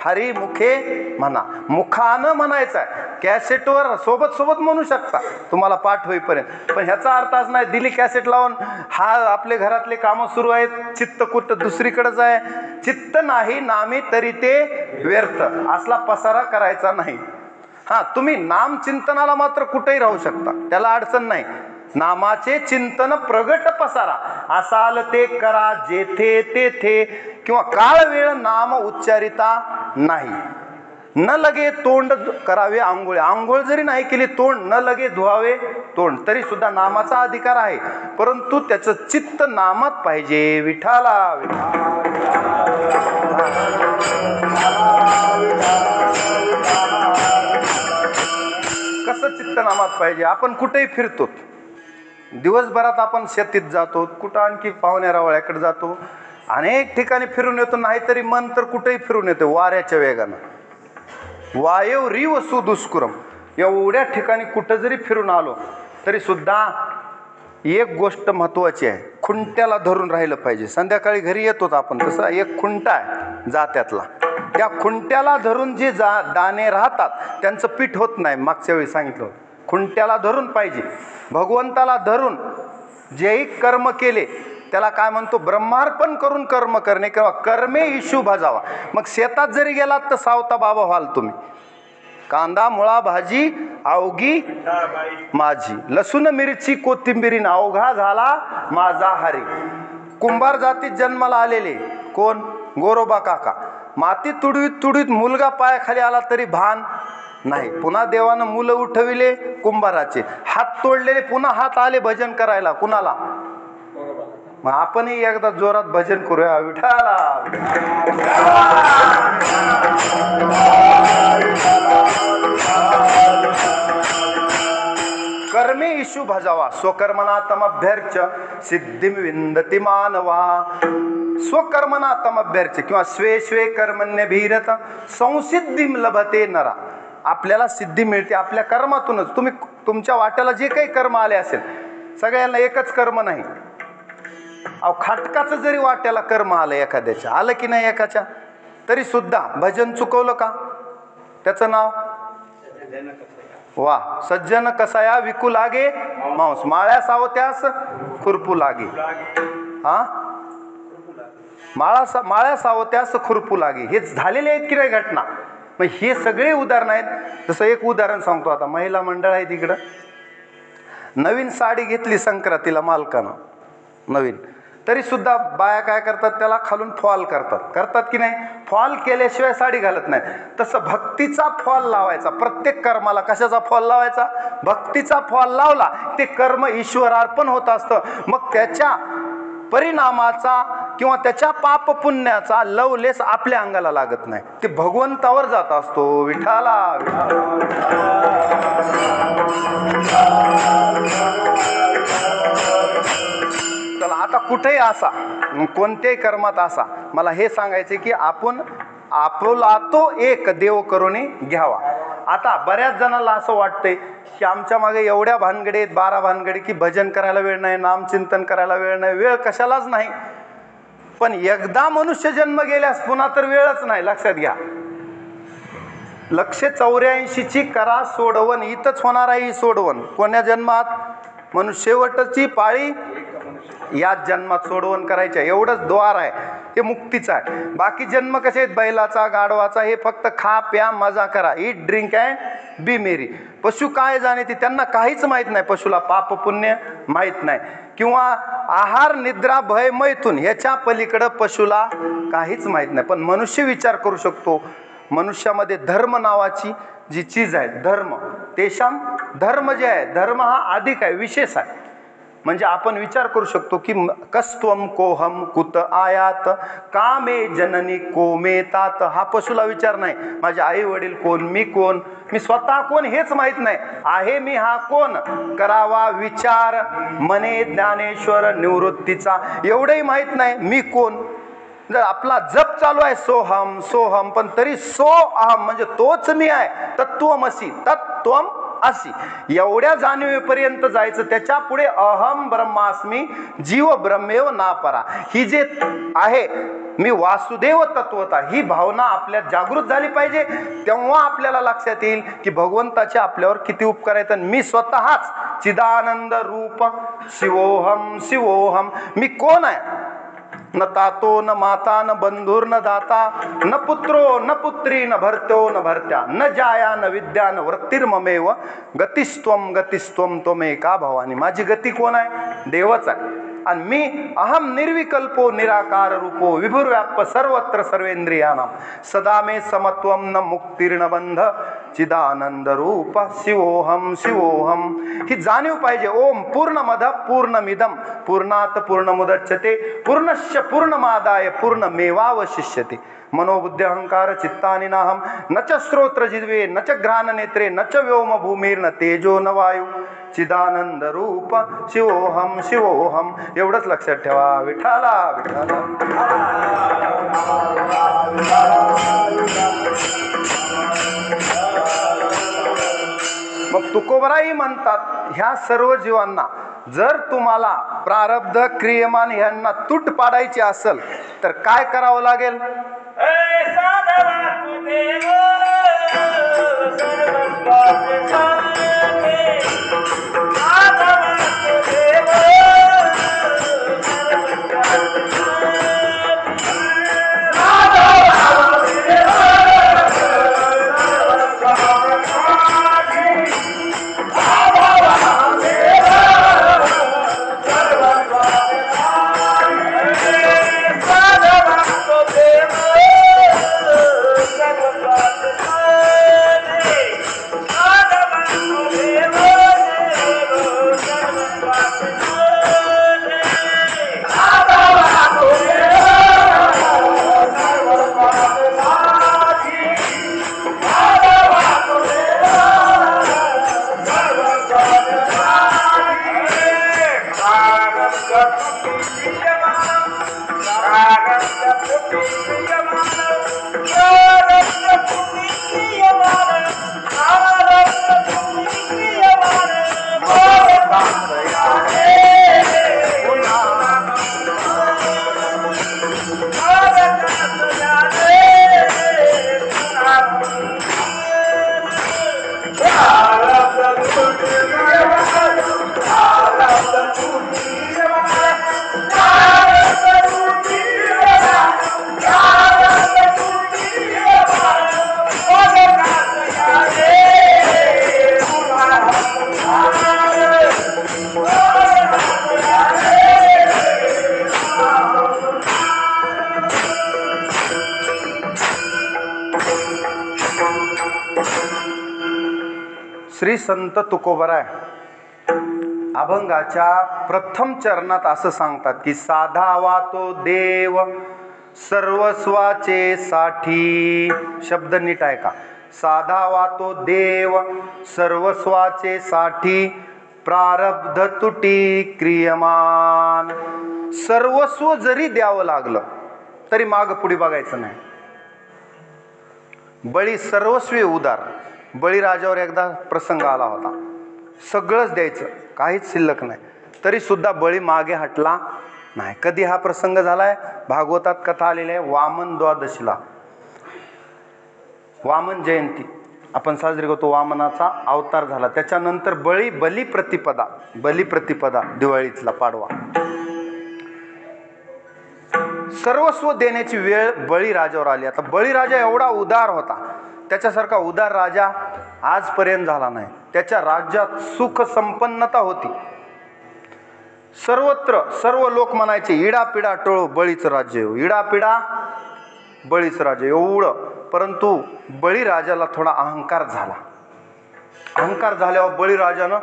हरी मुखे म्हणा, मुखानं म्हणायचं आहे. कॅसेटवर सोबत सोबत म्हणू शकता तुम्हाला पाठ होईपर्यंत, पण ह्याचा अर्थ आज नाही दिली कॅसेट लावून हा आपले घरातले कामं सुरू आहेत, चित्त कुठं दुसरीकडेच आहे. चित्त नाही नामी तरी ते व्यर्थ, असला पसारा करायचा नाही. हा, तुम्ही नाम चिंतनाला मात्र कुठेही राहू शकता, त्याला अडचण नाही. नामाचे चिंतन प्रगट पसारा, असाल ते करा जेथे तेथे, किंवा काळ वेळ नाम उच्चारिता नाही. न लगे तोंड करावे आंघोळ, आंघोळ जरी नाही केली तोंड न लगे धुवावे तोंड, तरी सुद्धा नामाचा अधिकार आहे. परंतु त्याचं चित्त नामात पाहिजे. विठाला कसं चित्त नामात पाहिजे? आपण कुठेही फिरतो, दिवसभरात आपण शेतीत जातो, कुठं आणखी पाहुण्या रावळ्याकडे जातो, अनेक ठिकाणी फिरून येतो. नाहीतरी मन तर कुठेही फिरून येतो वाऱ्याच्या वेगानं. वायव रिव सुदुष्कुरम, एवढ्या ठिकाणी कुठं जरी फिरून आलो तरी सुद्धा एक गोष्ट महत्वाची आहे, खुंट्याला धरून राहिलं पाहिजे. संध्याकाळी घरी येतोच आपण, तसा एक खुंटा आहे जात्यातला, त्या खुंट्याला धरून जे दाणे राहतात त्यांचं पीठ होत नाही. मागच्या वेळी सांगितलं, खुंट्याला धरून पाहिजे. भगवंताला धरून जेही कर्म केले त्याला काय म्हणतो? ब्रह्मार्पण करून कर्म करणे, किंवा कर्मे इशू भजावा. मग शेतात जरी गेलात तर सावता बाबा व्हाल तुम्ही. कांदा मुळा भाजी अवघी माझी, लसूण मिरची कोथिंबिरीन अवघा झाला माझा हरी. कुंभार जातीत जन्माला आलेले कोण? गोरोबा काका. माती तुडवीत तुडवीत मुलगा पायाखाली आला तरी भान नाही. पुन्हा देवानं मुलं उठविले कुंभाराचे, हात तोडलेले पुन्हा हात आले भजन करायला. कुणाला? मग आपणही एकदा जोरात भजन करूया. विठाला कर्मे इशू भजावा, स्वकर्मणा तमभ्यर्च सिद्धिम विंदती मानवा. स्वकर्मणा तमभ्यर्च किंवा स्वे स्वे कर्मण्य भीरत संसिद्धिम लभते नरा. आपल्याला सिद्धी मिळते आपल्या कर्मातूनच. तुम्ही तुमच्या वाट्याला जे काही कर्म आले असेल, सगळ्यांना एकच कर्म नाही. अहो, खाटकाचं जरी वाट्याला कर्म आलं, एखाद्याच्या आलं की नाही एकाच्या, तरी सुद्धा भजन चुकवलं का त्याचं नाव? वा, सज्जन कसाया विकू लागे मांस, माळ्या सावत्यास खुरपू लागे. हा, माळ्या सावत्यास खुरपू लागे, हे झालेले आहेत की नाही घटना. मग हे सगळे उदाहरण आहेत. जसं एक उदाहरण सांगतो. आता महिला मंडळ आहे तिकडं, नवीन साडी घेतली संक्रांतीला मालकानं नवीन, तरी सुद्धा बाया काय करतात? त्याला खालून फॉल करतात की नाही? फॉल केल्याशिवाय साडी घालत नाही. तसं भक्तीचा फॉल लावायचा प्रत्येक कर्माला. कशाचा फॉल लावायचा? भक्तीचा फॉल लावला ते कर्म ईश्वरार्पण होत असतं. मग त्याच्या परिणामाचा किंवा त्याच्या पाप पुण्याचा लवलेस आपल्या अंगाला लागत नाही, ते भगवंतावर जात असतो. विठाला चला, आता कुठेही असा, कोणत्याही कर्मात असा, मला हे सांगायचे की आपण आपला तो एक देव करून घ्यावा. आता बऱ्याच जणांना असं वाटतंय की आमच्या मागे एवढ्या भानगडी आहेत, 12 भानगडी, की भजन करायला वेळ नाही, नामचिंतन करायला वेळ नाही. वेळ कशालाच नाही, पण एकदा मनुष्य जन्म गेल्यास पुन्हा तर वेळच नाही. लक्षात घ्या. 184ची करा सोडवण, इथंच होणार आहे ही सोडवण. कोण्या जन्मात? मनुष्यवटची पाळी याच जन्मात सोडवण करायच्या. एवढंच द्वार आहे, हे मुक्तीचं आहे. बाकी जन्म कसे आहेत? बैलाचा, गाढवाचा, हे फक्त खा प्या मजा करा, ईट ड्रिंक अँड बी मेरी. पशु काय जाणे ते त्यांना काहीच माहीत नाही. पशुला पाप पुण्य माहीत नाही, किंवा आहार निद्रा भय मैथून ह्याच्या पलीकडं पशुला काहीच माहीत नाही. पण मनुष्य विचार करू शकतो. मनुष्यामध्ये धर्म नावाची जी चीज आहे, धर्म, तेशाम धर्म जे आहे, धर्म हा अधिक आहे, विशेष आहे. म्हणजे आपण विचार करू शकतो की कस्त्वम कोहम कुत आयात कामे जननी कोमेतात. हा पशुला विचार नाही, माझे आई वडील कोण, मी कोण, मी स्वतः कोण हेच माहित नाही. आहे मी हा कोण करावा विचार मने ज्ञानेश्वर निवृत्तीचा, एवढंही माहित नाही मी कोण. जर आपला जप चालू आहे सोहम सोहम, पण तरी सो अहम म्हणजे तोच मी आहे. तत्वमसी तत्त्वम अशी एवढ्या जाणीवेपर्यंत जायचं. त्याच्या पुढे अहम ब्रह्मास्मी जीव ब्रह्मेव नापरा ही जे आहे मी वासुदेव तत्वता ही भावना आपल्यात जागृत झाली पाहिजे. तेव्हा आपल्याला लक्षात येईल की भगवंताचे आपल्यावर किती उपकार आहेत. मी स्वतःच चिदानंद रूप शिवोहम शिवोहम. मी कोण आहे? न तातो न माता न बंधुर न दाता न पुत्रो न पुत्री न भर्त्यो न भर्त्या न जाया न विद्या न वृत्तिर्ममेव गतिस्त्वम गतिस्त्वम त्वमेका भवानी. माझी गती कोण आहे? देवच आहे. आणि मी अहम निर्विकल्पो निराकार रूपो विभुर्व्याप्प सर्वत्र सर्वेंद्रियानाम सदा मे समत्वम न मुक्तिर्न बंध चिदानंद रूप शिवोहम शिवोहम ही जाणीव पाहिजे. ओम पूर्णमद पूर्णमिदम पूर्णात पूर्णमुदच्यते पूर्णश्च पूर्णमादाय पूर्णमेवावशिष्यते. मनोबुद्धी अहंकार चित्तानि नाहम न च श्रोत्र जिह्वे न च घ्राण नेत्रे न च व्योम भूमिर्न तेजो न वायू चिदानंद रूप शिवोहम शिवोहम. एवढंच लक्षात ठेवा. विठाला विठाला. मग तुकोबराही म्हणतात ह्या सर्व जीवांना जर तुम्हाला प्रारब्ध क्रियमान ह्यांना तूट पाडायची असेल तर काय करावं लागेल? श्री संत तुकोबराय अभंगाच्या प्रथम चरणात असं सांगतात की साधावा तो देव सर्वस्वाचे साठी. शब्द नीट आहे का? साधावा तो देव सर्वस्वाचे साठी प्रारब्ध तुटी क्रियमान. सर्वस्व जरी द्यावं लागलं तरी माग पुढे बघायचं नाही. बळी सर्वस्वी उदार. बळीराजावर एकदा प्रसंग आला होता. सगळंच द्यायचं, काहीच शिल्लक नाही, तरी सुद्धा बळी मागे हटला नाही. कधी हा प्रसंग झालाय? भागवतात कथा आलेली आहे. वामन द्वादशीला, वामन जयंती आपण साजरी करतो. वामनाचा अवतार झाला. त्याच्यानंतर बलिप्रतिपदा दिवाळीतला पाडवा. सर्वस्व देण्याची वेळ बळीराजावर आली. आता बळीराजा एवढा उदार होता, त्याच्यासारखा उदार राजा आजपर्यंत झाला नाही. त्याच्या राज्यात सुख संपन्नता होती. सर्वत्र सर्व लोक म्हणायचे इडापिडा टोळो बळीचं राज्य, इडापिडा बळीचं राज्य एवढं. परंतु बळीराजाला थोडा अहंकार झाला. अहंकार झाल्यावर बळीराजानं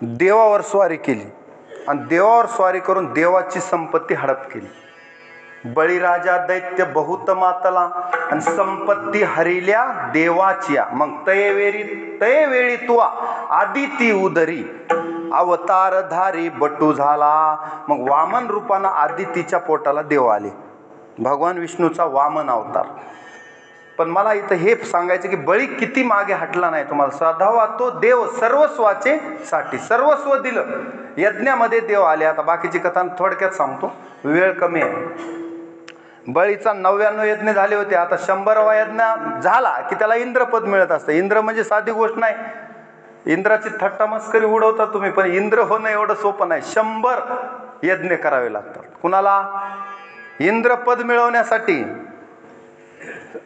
देवावर स्वारी केली आणि देवावर स्वारी करून देवाची संपत्ती हडप केली. बळीराजा दैत्य बहुत मातला आणि संपत्ती हरिल्या देवाचिया. मग तयवेळी तुआ आदिती उदरी अवतारधारी बटू झाला. मग वामन रूपानं आदितीच्या पोटाला देव आले. भगवान विष्णूचा वामन अवतार. पण मला इथं हे सांगायचं की बळी किती मागे हटला नाही तुम्हाला. साधावा तो देव सर्वस्वाचे साठी, सर्वस्व दिलं यज्ञामध्ये देव आले. आता बाकीची कथा थोडक्यात सांगतो, वेळ कमी आहे. बळीचा 99 यज्ञ झाले होते. आता 100वा यज्ञ झाला की त्याला इंद्रपद मिळत असतं. इंद्र म्हणजे साधी गोष्ट नाही, इंद्राची थट्टा मस्करी उडवता तुम्ही, पण इंद्र होणं एवढं सोपं नाही. 100 यज्ञ करावे लागतात. कुणाला? इंद्रपद मिळवण्यासाठी.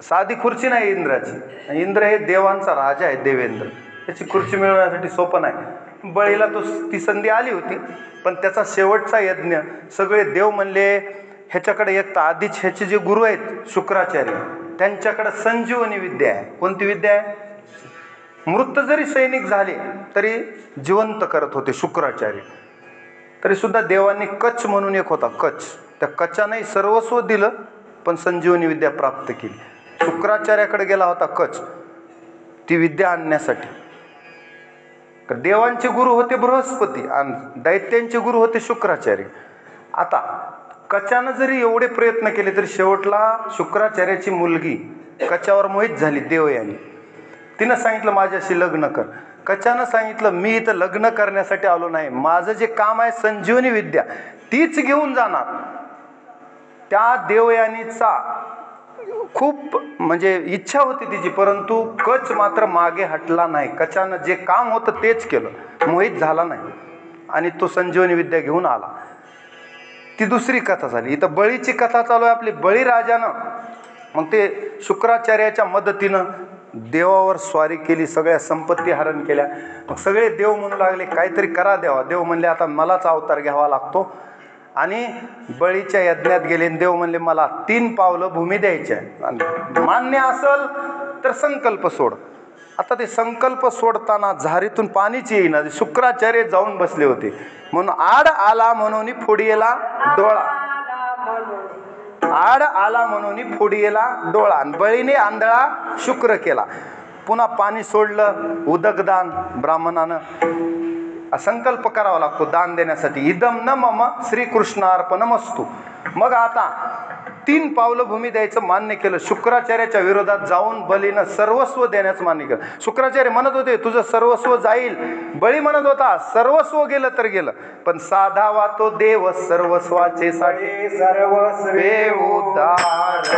साधी खुर्ची नाही इंद्राची. इंद्र हे देवांचा राजा आहे, देवेंद्र. त्याची खुर्ची मिळवण्यासाठी सोपं नाही. बळीला ती संधी आली होती, पण त्याचा शेवटचा यज्ञ सगळे देव म्हणले ह्याच्याकडे एक तर आधीच ह्याचे जे गुरु आहेत शुक्राचार्य, त्यांच्याकडे संजीवनी विद्या आहे. कोणती विद्या आहे? मृत जरी सैनिक झाले तरी जिवंत करत होते शुक्राचार्य. तरी सुद्धा देवांनी कच्छ म्हणून एक होता, कच्छ, त्या कच्चाने सर्वस्व दिलं पण संजीवनी विद्या प्राप्त केली. शुक्राचार्याकडे गेला होता कच्छ ती विद्या आणण्यासाठी. देवांचे गुरु होते बृहस्पती आणि दैत्यांचे गुरु होते शुक्राचार्य. आता कचानं जरी एवढे प्रयत्न केले तरी शेवटला शुक्राचार्याची मुलगी कचावर मोहित झाली देवयानी. तिनं सांगितलं माझ्याशी लग्न कर. कचानं सांगितलं मी इथं लग्न करण्यासाठी आलो नाही, माझं जे काम आहे संजीवनी विद्या तीच घेऊन जाणार. त्या देवयानीचा खूप म्हणजे इच्छा होती तिची, परंतु कच मात्र मागे हटला नाही. कचानं जे काम होतं तेच केलं, मोहित झाला नाही आणि तो संजीवनी विद्या घेऊन आला. ती दुसरी कथा झाली. इथं बळीची कथा चालू आहे आपली. बळीराजानं मग ते शुक्राचार्याच्या मदतीनं देवावर स्वारी केली, सगळ्या संपत्ती हरण केल्या. मग सगळे देव म्हणू लागले काहीतरी करा देवा. देव म्हणले आता मलाच अवतार घ्यावा लागतो. आणि बळीच्या यज्ञात गेले. देव म्हणले मला 3 पावलं भूमी द्यायची आहे, आणि मान्य असल तर संकल्प सोड. आता ते संकल्प सोडताना झारीतून पाणीच येईना. शुक्राचार्य जाऊन बसले होते म्हणून आड आला म्हणून फोडीला डोळा, आड आला म्हणून फोडीला डोळा. आणि बळीने आंधळा शुक्र केला. पुन्हा पाणी सोडलं, उदकदान ब्राह्मणानं संकल्प करावा लागतो दान देण्यासाठी. इदम न मम श्रीकृष्णार्पणमस्तु. मग आता 3 पावलं भूमी द्यायचं मान्य केलं. शुक्राचार्याच्या विरोधात जाऊन बळीनं सर्वस्व देण्याचं मान्य केलं. शुक्राचार्य म्हणत होते तुझं सर्वस्व जाईल. बळी म्हणत होता सर्वस्व गेलं तर गेलं, पण साधावा तो देव सर्वस्वाचे साठी सर्वस्वे उद्धार.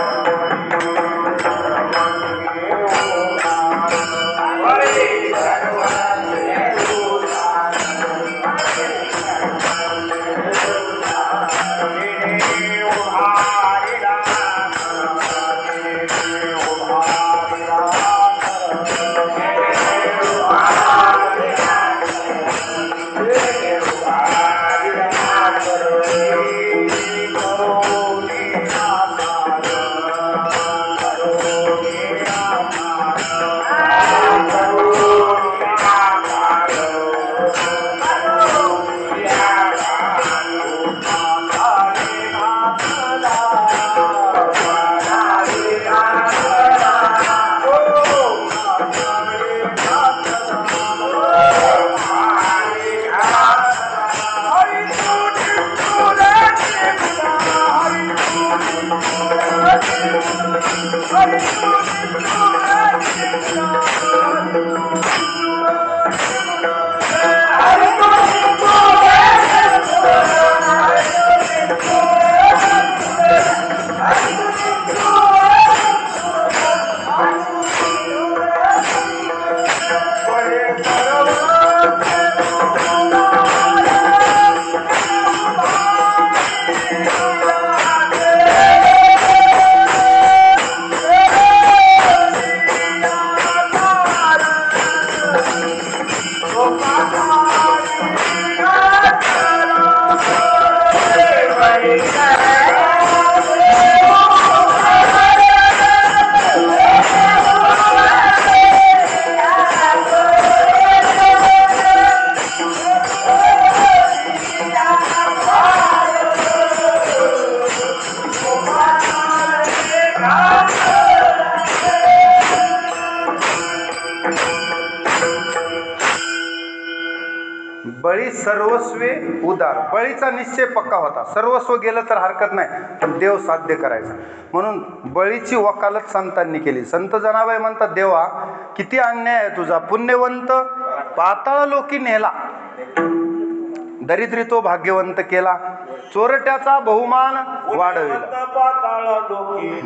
बळी सर्वस्वे उदार. बळीचा निश्चय पक्का होता, सर्वस्व गेलं तर हरकत नाही, पण देव साध्य करायचा. म्हणून बळीची वकालत संतांनी केली. संत जनाबाई म्हणतात, देवा किती अन्याय आहे तुझा, पुण्यवंत पाताळ लोकी नेला, दरिद्री तो भाग्यवंत केला, चोरट्याचा बहुमान वाढविला. पाताळ लोकी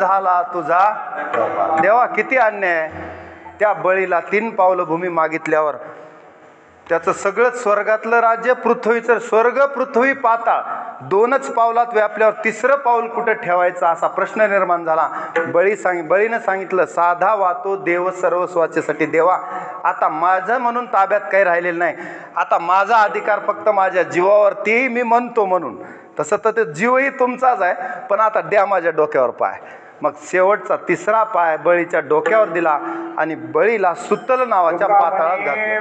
झाला तुझा. देवा किती अन्याय. त्या बळीला 3 पावलं भूमी मागितल्यावर त्याचं सगळंच स्वर्गातलं राज्य, पृथ्वीचं स्वर्ग, पृथ्वी पाताळ 2च पावलात व्यापल्यावर 3रं पाऊल कुठं ठेवायचं असा प्रश्न निर्माण झाला. बळीनं सांगितलं, साधा वातो देव सर्वस्वाच्यासाठी. देवा आता माझं म्हणून ताब्यात काही राहिलेलं नाही, आता माझा अधिकार फक्त माझ्या जीवावर, तेही मी म्हणतो म्हणून. तसं तर ते जीवही तुमचाच आहे, पण आता द्या माझ्या डोक्यावर पाय. मग शेवटचा 3रा पाय बळीच्या डोक्यावर दिला आणि बळीला सुतल नावाच्या पाताळात घातलं.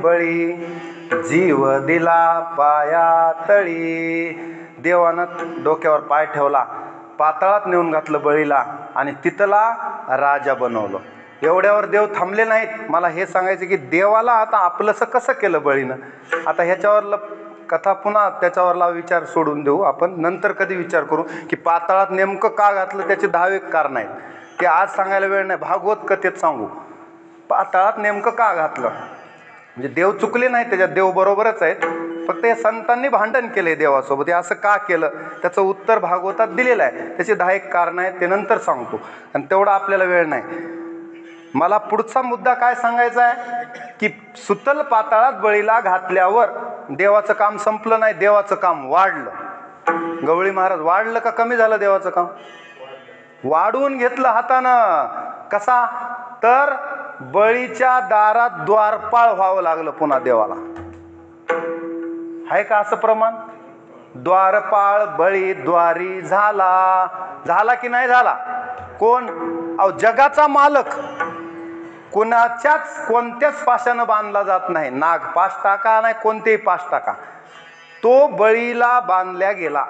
बळी जीव दिला पाया तळी. देवानं डोक्यावर पाय ठेवला, पाताळात नेऊन घातलं बळीला आणि तिथला राजा बनवलं. एवढ्यावर देव थांबले नाहीत. मला हे सांगायचं की देवाला आता आपलंसं कसं केलं बळीनं. आता ह्याच्यावरला कथा पुन्हा त्याच्यावरला विचार सोडून देऊ, आपण नंतर कधी विचार करू की पाताळात नेमकं का घातलं, त्याचे 10 कारण आहेत. ते आज सांगायला वेळ नाही, भागवत कथेत सांगू पाताळात नेमकं का घातलं. म्हणजे देव चुकले नाही, त्याच्यात देव बरोबरच आहेत, फक्त या संतांनी भांडण केले देवासोबत. हे असं का केलं त्याचं उत्तर भागवतात दिलेलं आहे. त्याचे 10 कारण आहेत, ते नंतर सांगतो, आणि तेवढा आपल्याला वेळ नाही. मला पुढचा मुद्दा काय सांगायचा आहे की सुतल पाताळात बळीला घातल्यावर देवाचं काम संपलं नाही, देवाचं काम वाढलं. गवळी महाराज, वाढलं का कमी झालं देवाचं काम? वाढवून घेतलं हातानं. कसा तर बळीच्या दारात द्वारपाळ व्हावं लागलं पुन्हा देवाला. आहे का असं प्रमाण? द्वारपाळ बळी द्वारी झाला. झाला की नाही झाला? कोण? अहो जगाचा मालक. कोणत्याच पाशानं बांधला जात नाही. नाग 5 टाका नाही, कोणतेही 5 टाका, तो बळीला बांधल्या गेला.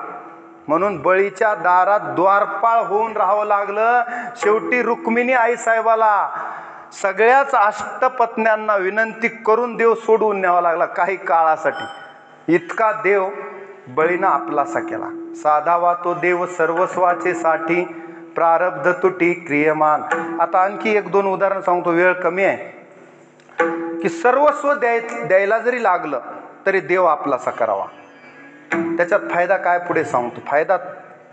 म्हणून बळीच्या दारात द्वारपाळ होऊन राहावं लागलं. शेवटी रुक्मिणी आईसाहेबाला सगळ्याच अष्टपत्न्यांना विनंती करून देव सोडवून न्यावा लागला काही काळासाठी. इतका देव बळीनं आपलासा केला. साधावा तो देव सर्वस्वाचे साठी, प्रारब्ध तुटी क्रियमान. आता आणखी एक दोन उदाहरण सांगतो, वेळ कमी आहे. की सर्वस्व द्यायला जरी लागलं तरी देव आपलासा करावा. त्याच्यात फायदा काय पुढे सांगतो. फायदा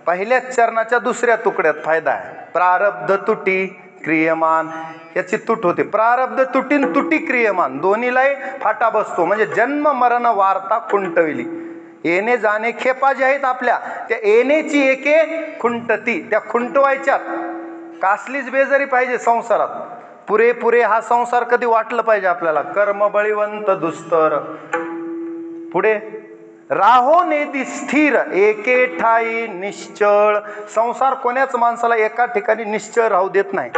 पहिल्याच चरणाच्या दुसऱ्या तुकड्यात फायदा आहे. प्रारब्ध तुटी क्रियमान, याची तूट होते. प्रारब्ध तुटीन तुटी क्रियमान, दोन्हीलाही फाटा बसतो. म्हणजे जन्म मरण वार्ता खुंटविली. येणे जाणे खेपा जे आहेत आपल्या, त्या येण्याची एके खुंटती, त्या खुंटवायच्यात. कासलीच बेजारी पाहिजे संसारात. पुरे हा संसार कधी वाटलं पाहिजे आपल्याला. कर्म बळीवंत दुस्तर. पुढे राहो नेदी स्थिर एके ठाई निश्चळ. संसार कोण्याच माणसाला एका ठिकाणी निश्चळ राहू देत नाही.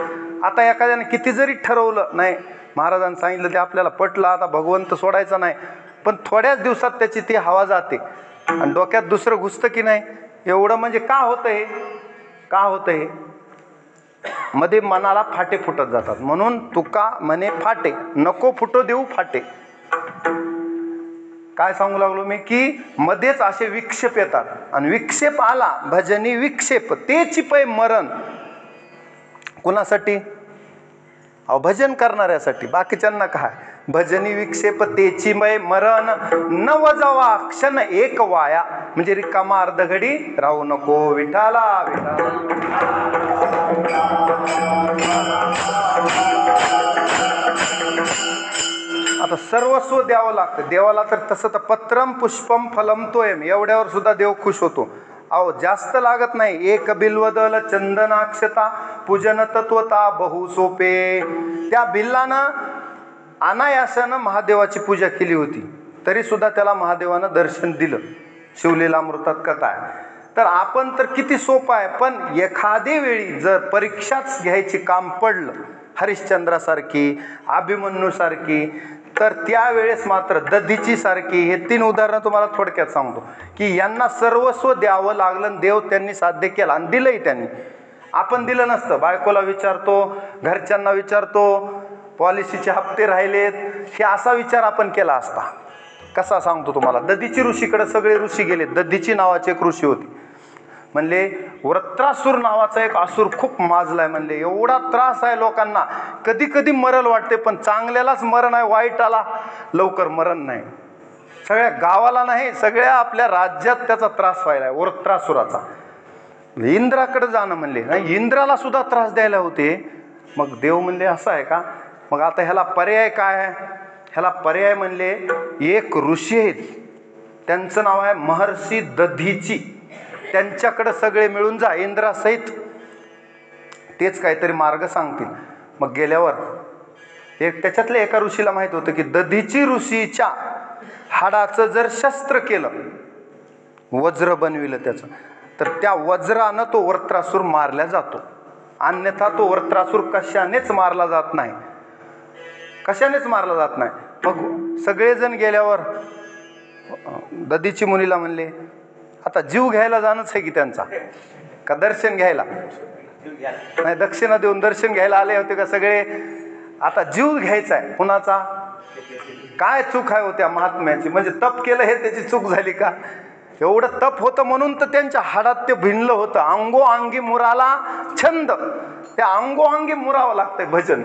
आता एखाद्याने किती जरी ठरवलं, नाही महाराजांनी सांगितलं ते आपल्याला पटलं, आता भगवंत सोडायचा नाही, पण थोड्याच दिवसात त्याची ती हवा जाते आणि डोक्यात दुसरं घुसतं की नाही. एवढं म्हणजे का होतं हे, का होतं हे. मध्ये मनाला फाटे फुटत जातात. म्हणून तुका म्हणे फाटे, नको फुटो देऊ फाटे. काय सांगू लागलो मी, की मध्येच असे विक्षेप येतात आणि विक्षेप आला भजनी विक्षेप तेची पै मरण. कुणासाठी? अहो भजन करणाऱ्यासाठी, बाकीच्यांना काय. भजनी विक्षेप तेची पै मरण, नव जवा क्षण एक वाया. म्हणजे रिकामा अर्धघडी राहू नको विठाला विठाला. आता सर्वस्व द्यावं लागतं देवाला. तर तसं तर पत्रम पुष्पम फलम तोयम, एवढ्यावर सुद्धा देव खुश होतो. अहो जास्त लागत नाही. एक बिल्वदल चंदनाक्षता पूजन तत्वता बहु सोपे. त्या बिल्लानं अनायासानं महादेवाची पूजा केली होती, तरी सुद्धा त्याला महादेवानं दर्शन दिलं. शिवलीलामृतात कथा आहे. तर आपण तर किती सोपं आहे. पण एखादी वेळी जर परीक्षाच घ्यायची काम पडलं, हरिश्चंद्रासारखी, अभिमन्यूसारखी, तर त्यावेळेस मात्र दधीची सारखी. हे 3 उदाहरणं तुम्हाला थोडक्यात सांगतो, की यांना सर्वस्व द्यावं लागलं. देव त्यांनी साध्य केलं आणि दिलंही त्यांनी. आपण दिलं नसतं. बायकोला विचारतो, घरच्यांना विचारतो, पॉलिसीचे हप्ते राहिलेत, हे असा विचार आपण केला असता. कसा सांगतो तुम्हाला. दधीची ऋषीकडे सगळे ऋषी गेले. दधीची नावाची एक ऋषी होती. म्हणले वृत्रासूर नावाचा एक असुर खूप माजलाय. म्हणले एवढा त्रास आहे लोकांना, कधी कधी मरण वाटते, पण चांगल्यालाच मरण आहे, वाईटाला लवकर मरण नाही. सगळ्या गावाला नाही, सगळ्या आपल्या राज्यात त्याचा त्रास व्हायला आहे, वृत्रासुराचा. इंद्राकडे जाणं म्हणले, नाही इंद्राला सुद्धा त्रास द्यायला होते. मग देव म्हणले असं आहे का. मग आता ह्याला पर्याय काय आहे. ह्याला पर्याय म्हणले एक ऋषी आहेत, त्यांचं नाव आहे महर्षी दधीची. त्यांच्याकडे सगळे मिळून जा इंद्रासहित, तेच काहीतरी मार्ग सांगतील. मग गेल्यावर त्याच्यातल्या एका ऋषीला माहित होतं की दधीची ऋषीच्या हाडाचं जर शस्त्र केलं, वज्र बनविलं त्याचं, तर त्या वज्रानं तो वृत्रासूर मारला जातो. अन्यथा तो वृत्रासूर कशानेच मारला जात नाही, कशानेच मारला जात नाही. मग सगळेजण गेल्यावर दधीची मुनीला म्हणले आता जीव घ्यायला जाणंच आहे की त्यांचा, का दर्शन घ्यायला. नाही, दक्षिणा देऊन दर्शन घ्यायला आले होते का सगळे. आता जीव घ्यायचा आहे. कुणाचा. काय चूक आहे होत्या महात्म्याची. म्हणजे तप केलं हे त्याची चूक झाली का. एवढं तप होतं म्हणून तर त्यांच्या हाडात ते भिनलं होतं. अंगोअंगी मुराला छंद. त्या अंगोअंगी मुरावं लागतंय भजन.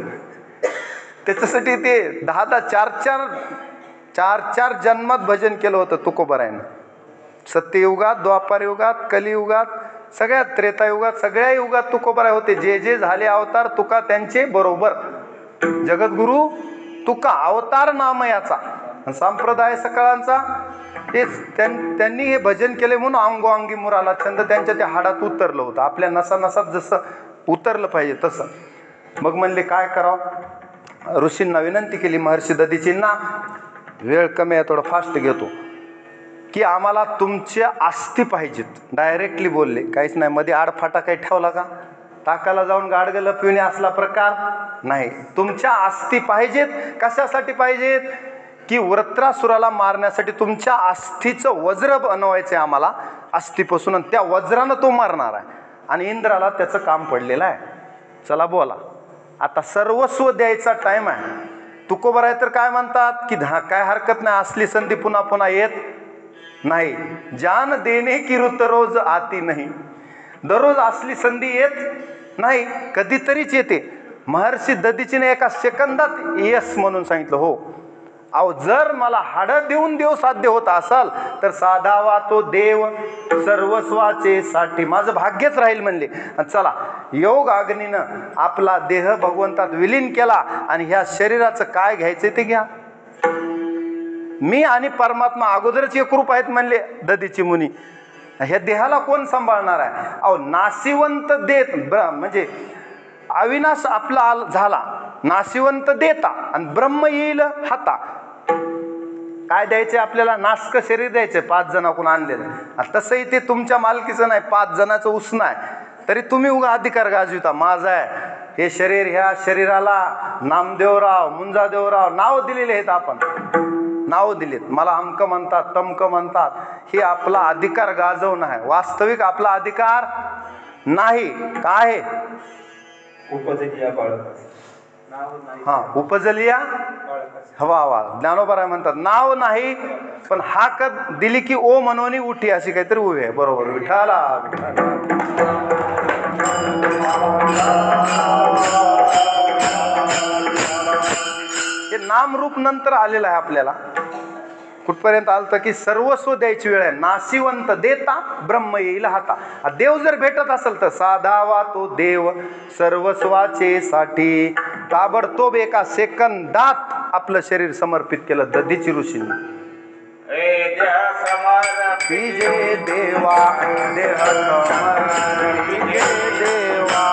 त्याच्यासाठी ते 10-10 4-4 जन्मात भजन केलं होतं तुकोबारायनं. सत्ययुगात, द्वापार युगात, कलियुगात, सगळ्यात त्रेतायुगात, सगळ्या युगात तुकोबाराय होते. जे जे झाले अवतार तुका त्यांचे बरोबर. जगद्गुरु तुका अवतार नाम याचा, संप्रदाय सकाळांचा तेच. त्यांनी हे भजन केले म्हणून अंगोअंगी मुराला छंद त्यांच्या त्या हाडात उतरलं होतं. आपल्या नसानसात जसं उतरलं पाहिजे तसं. मग म्हणले काय करावं. ऋषींना विनंती केली, महर्षी दधीचींना, वेळ कमी आहे थोडं फास्ट घेतो, की आम्हाला तुमच्या अस्थी पाहिजेत. डायरेक्टली बोलले, काहीच नाही मध्ये आडफाटा काही ठेवला का. टाकाला जाऊन गाडगं लपविणे असला प्रकार नाही. तुमच्या अस्थी पाहिजेत. कशासाठी पाहिजेत, की वृत्रासुराला मारण्यासाठी तुमच्या अस्थीचं वज्र बनवायचं आहे आम्हाला अस्थीपासून, आणि त्या वज्रानं तो मारणार आहे. आणि इंद्राला त्याचं काम पडलेलं आहे. चला बोला, आता सर्वस्व द्यायचा टाइम आहे. तुकोबाराय तर काय म्हणतात की काय हरकत नाही, असली संधी पुन्हा पुन्हा येत नाही. जान देणे की ऋत रोज आती नाही. दररोज असली संधी येत नाही, कधीतरीच येते. महर्षी दधीचीने एका सेकंदात यस म्हणून सांगितलं. हो, अहो जर मला हाडं देऊन देव साध्य होत असाल तर साधावा तो देव सर्वस्वाचे साठी, माझं भाग्यच राहील म्हणले. चला, योग अग्नीनं आपला देह भगवंतात विलीन केला आणि ह्या शरीराचं काय घ्यायचं ते घ्या. मी आणि परमात्मा अगोदरच एकरूप आहेत म्हणले दधीची मुनी. ह्या देहाला कोण सांभाळणार आहे? अहो नाशिवंत देत म्हणजे अविनाश आपला झाला, नाशिवंत देता आणि ब्रह्म येईल हाता. काय द्यायचे आपल्याला? नासक शरीर द्यायचे 5 जणांकडून आणलेलं. तसंही ते तुमच्या मालकीचं नाही, 5 जणांचं उसणं आहे, तरी तुम्ही उगा अधिकार गाजविता. माझं आहे हे शरीर, ह्या शरीराला नामदेवराव, मुंजादेवराव नाव दिलेले आहेत. आपण नाव दिलेत, मला अमक म्हणतात, तमक म्हणतात. हे आपला अधिकार गाजवणं आहे. वास्तविक आपला अधिकार नाही. काय उपजलिया बाळकास. हा, उपजलिया हवा हवा. ज्ञानोबा म्हणतात नाव नाही पण हाक दिली की ओ मनोनी उठी, अशी काहीतरी उभी आहे. बरोबर, विठाला हे नामरूप नंतर आलेलं आहे आपल्याला. कुठपर्यंत आलं तर की सर्वस्व द्यायची वेळ आहे. नाशिवंत देता ब्रह्म येईल हाता. देव जर भेटत असेल तर साधावा तो देव सर्वस्वाचे साठी. ताबडतोब एका सेकंदात आपलं शरीर समर्पित केलं दधीची ऋषींनी. जे देवा देह समर्पित देवा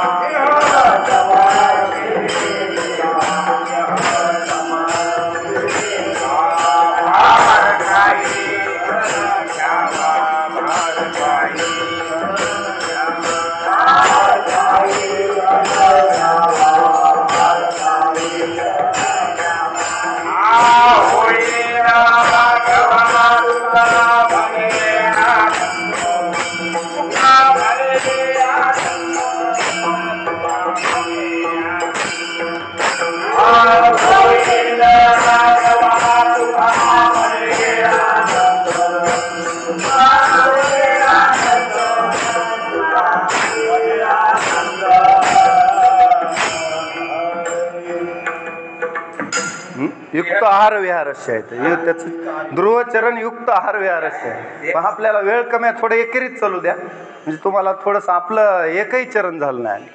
युक्त आहार विहारस्य आहे. त्याचं ध्रुवचरण युक्त आहार विहारस्य आहे. पण आपल्याला वेळ कमी आहे, थोडं एकेरीत चालू द्या म्हणजे तुम्हाला थोडंसं आपलं एकही चरण झालं नाही.